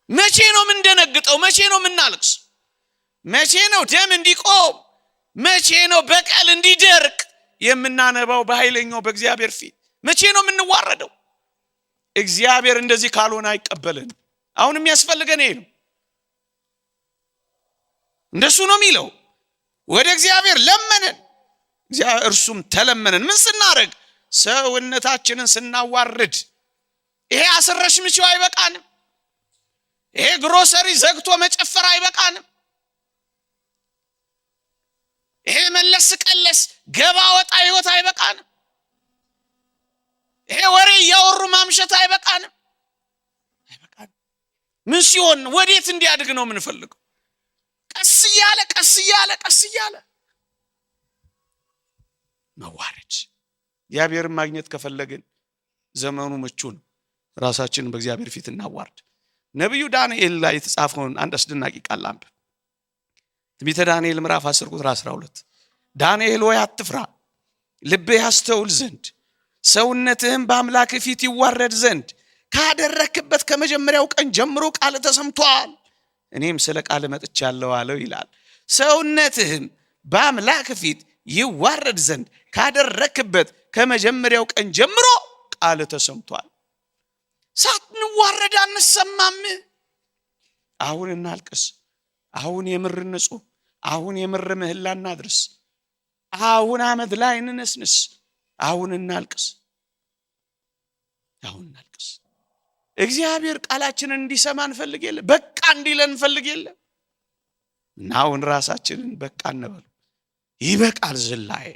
መቼ ነው የምንደነግጠው? መቼ ነው የምናለቅሰው? መቼ ነው ደም እንዲቆም? መቼ ነው በቀል እንዲደርቅ የምናነባው በኃይለኛው በእግዚአብሔር ፊት? መቼ ነው የምንዋረደው? እግዚአብሔር እንደዚህ ካልሆነ አይቀበልን። አሁን የሚያስፈልገን ይሄ ነው። እንደሱ ነው የሚለው። ወደ እግዚአብሔር ለመንን፣ እርሱም ተለመነን። ምን ስናደርግ? ሰውነታችንን ስናዋርድ። ይሄ አስረሽ ምቺው አይበቃንም። ይሄ ግሮሰሪ ዘግቶ መጨፈር አይበቃንም። ይሄ መለስ ቀለስ ገባ ወጣ ህይወት አይበቃንም። ይሄ ወሬ እያወሩ ማምሸት አይበቃንም። ምን ሲሆን ወዴት እንዲያድግ ነው የምንፈልገው? ቀስ እያለ መዋረድ። እግዚአብሔርን ማግኘት ከፈለግን ዘመኑ ምቹ ነው። ራሳችንን በእግዚአብሔር ፊት እናዋርድ። ነቢዩ ዳንኤል ላይ የተጻፈውን አንድ አስደናቂ ቃል አንብብ። ትንቢተ ዳንኤል ምዕራፍ 10 ቁጥር 12 ዳንኤል ሆይ አትፍራ፣ ልብህ ያስተውል ዘንድ ሰውነትህም በአምላክ ፊት ይዋረድ ዘንድ ካደረክበት ከመጀመሪያው ቀን ጀምሮ ቃል ተሰምቷል፣ እኔም ስለ ቃል መጥቻለሁ አለው ይላል። ሰውነትህም በአምላክ ፊት ይዋረድ ዘንድ ካደረክበት ከመጀመሪያው ቀን ጀምሮ ቃል ተሰምቷል። ሳትንዋረድ አንሰማም። አሁን እናልቅስ። አሁን የምር ንጹህ፣ አሁን የምር ምህላ እናድርስ። አሁን አመድ ላይ እንነስንስ። አሁን እናልቅስ። እግዚአብሔር ቃላችንን እንዲሰማ እንፈልግ የለ፣ በቃ እንዲለን እንፈልግ የለ። እና አሁን ራሳችንን በቃ እንበሉ። ይበቃል ዝላዬ፣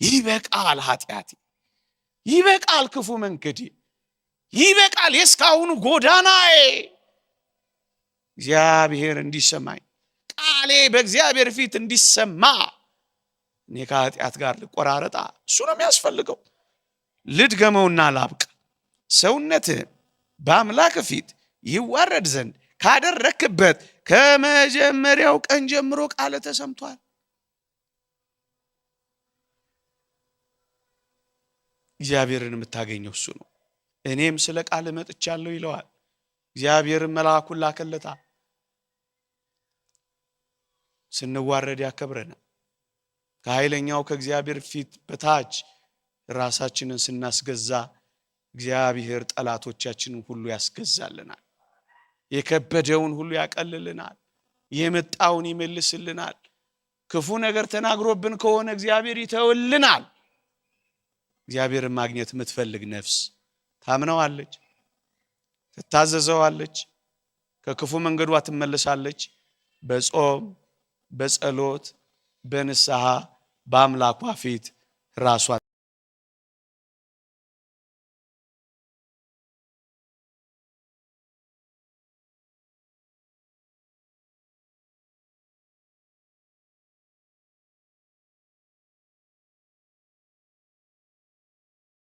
ይበቃል ኃጢአቴ፣ ይበቃል ክፉ መንገዴ፣ ይበቃል የእስካሁኑ ጎዳናዬ። እግዚአብሔር እንዲሰማኝ፣ ቃሌ በእግዚአብሔር ፊት እንዲሰማ፣ እኔ ከኃጢአት ጋር ልቆራረጣ፣ እሱ ነው የሚያስፈልገው። ልድገመውና ላብቅ። ሰውነትህ በአምላክ ፊት ይዋረድ ዘንድ ካደረክበት ከመጀመሪያው ቀን ጀምሮ ቃል ተሰምቷል። እግዚአብሔርን የምታገኘው እሱ ነው። እኔም ስለ ቃል መጥቻለሁ ይለዋል። እግዚአብሔርን መልአኩን ላከለታ። ስንዋረድ ያከብረናል። ከኃይለኛው ከእግዚአብሔር ፊት በታች ራሳችንን ስናስገዛ እግዚአብሔር ጠላቶቻችንን ሁሉ ያስገዛልናል። የከበደውን ሁሉ ያቀልልናል። የመጣውን ይመልስልናል። ክፉ ነገር ተናግሮብን ከሆነ እግዚአብሔር ይተውልናል። እግዚአብሔርን ማግኘት የምትፈልግ ነፍስ ታምነዋለች፣ ትታዘዘዋለች፣ ከክፉ መንገዷ ትመለሳለች። በጾም በጸሎት በንስሐ በአምላኳ ፊት ራሷን